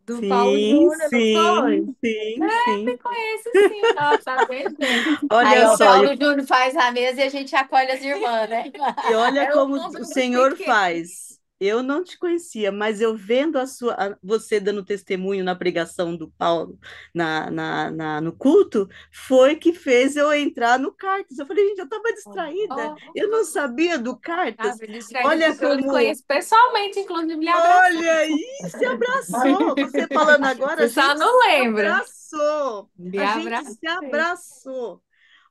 do Paulo Sim, Júnior, não sim, foi? sim, Me sim. conhece sim, ó, tá vendo, gente? Aí, Olha ó, o só, Paulo Júnior faz a mesa e a gente acolhe as irmãs, né? e olha É o como o mundo Senhor pequeno. faz. Eu não te conhecia, mas eu vendo você dando testemunho na pregação do Paulo no culto, foi que fez eu entrar no Cartas. Eu falei, gente, eu estava distraída, Ó, eu não sabia do Cartas. tava distraída Olha porque eu lhe como, conheço pessoalmente, inclusive lhe abracei. olha aí, se abraçou. Você falando agora, Você a só gente se não lembra. abraçou. Lhe A gente se abracei. abraçou.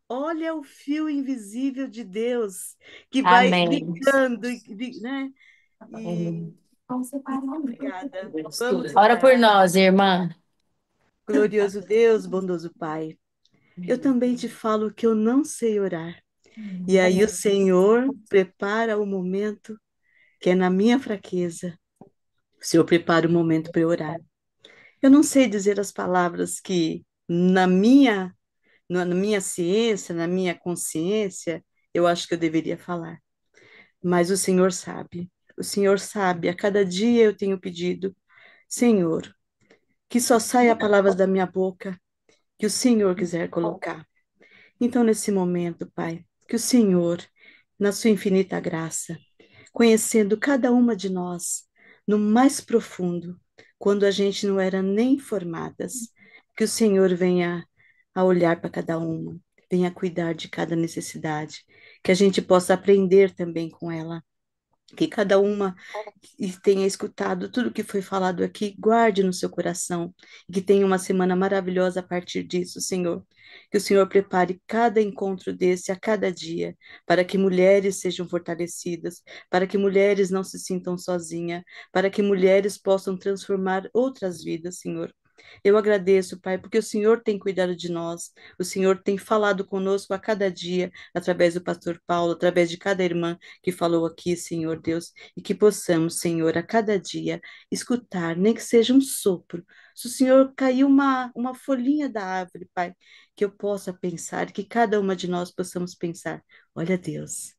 Olha o fio invisível de Deus que vai Amém. ligando, né? E Vamos separar. obrigada. Vamos Ora orar. por nós, irmã. Glorioso Deus, bondoso Pai, eu também te falo que eu não sei orar. E aí o Senhor prepara o momento que é na minha fraqueza. O Senhor prepara o momento para eu orar. Eu não sei dizer as palavras que na minha ciência, na minha consciência, eu acho que eu deveria falar. Mas o Senhor sabe. O Senhor sabe. A cada dia eu tenho pedido. Senhor, que só saia palavras da minha boca que o Senhor quiser colocar. Então, nesse momento, Pai, que o Senhor, na sua infinita graça, conhecendo cada uma de nós no mais profundo, quando a gente não era nem formadas, que o Senhor venha a olhar para cada uma, venha cuidar de cada necessidade, que a gente possa aprender também com ela, que cada uma tenha escutado tudo que foi falado aqui, guarde no seu coração, e que tenha uma semana maravilhosa a partir disso, Senhor. Que o Senhor prepare cada encontro desse a cada dia, para que mulheres sejam fortalecidas, para que mulheres não se sintam sozinhas, para que mulheres possam transformar outras vidas, Senhor. Eu agradeço, Pai, porque o Senhor tem cuidado de nós, o Senhor tem falado conosco a cada dia, através do pastor Paulo, através de cada irmã que falou aqui, Senhor Deus, e que possamos, Senhor, a cada dia escutar, nem que seja um sopro. Se o Senhor caiu uma folhinha da árvore, Pai, que eu possa pensar, que cada uma de nós possamos pensar, olha Deus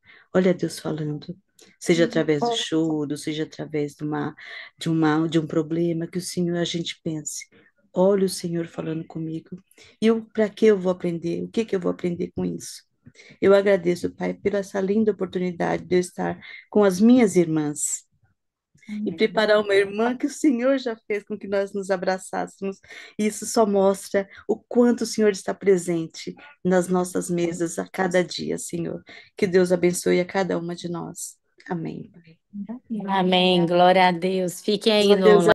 falando. Seja através do choro, seja através de um problema, que o Senhor a gente pense. Olha o Senhor falando comigo. E para que eu vou aprender? O que que eu vou aprender com isso? Eu agradeço, Pai, pela essa linda oportunidade de eu estar com as minhas irmãs e preparar uma irmã que o Senhor já fez com que nós nos abraçássemos. Isso só mostra o quanto o Senhor está presente nas nossas mesas a cada dia, Senhor. Que Deus abençoe a cada uma de nós. Amém, Pai. Amém. Glória a Deus. Fiquem aí Deus no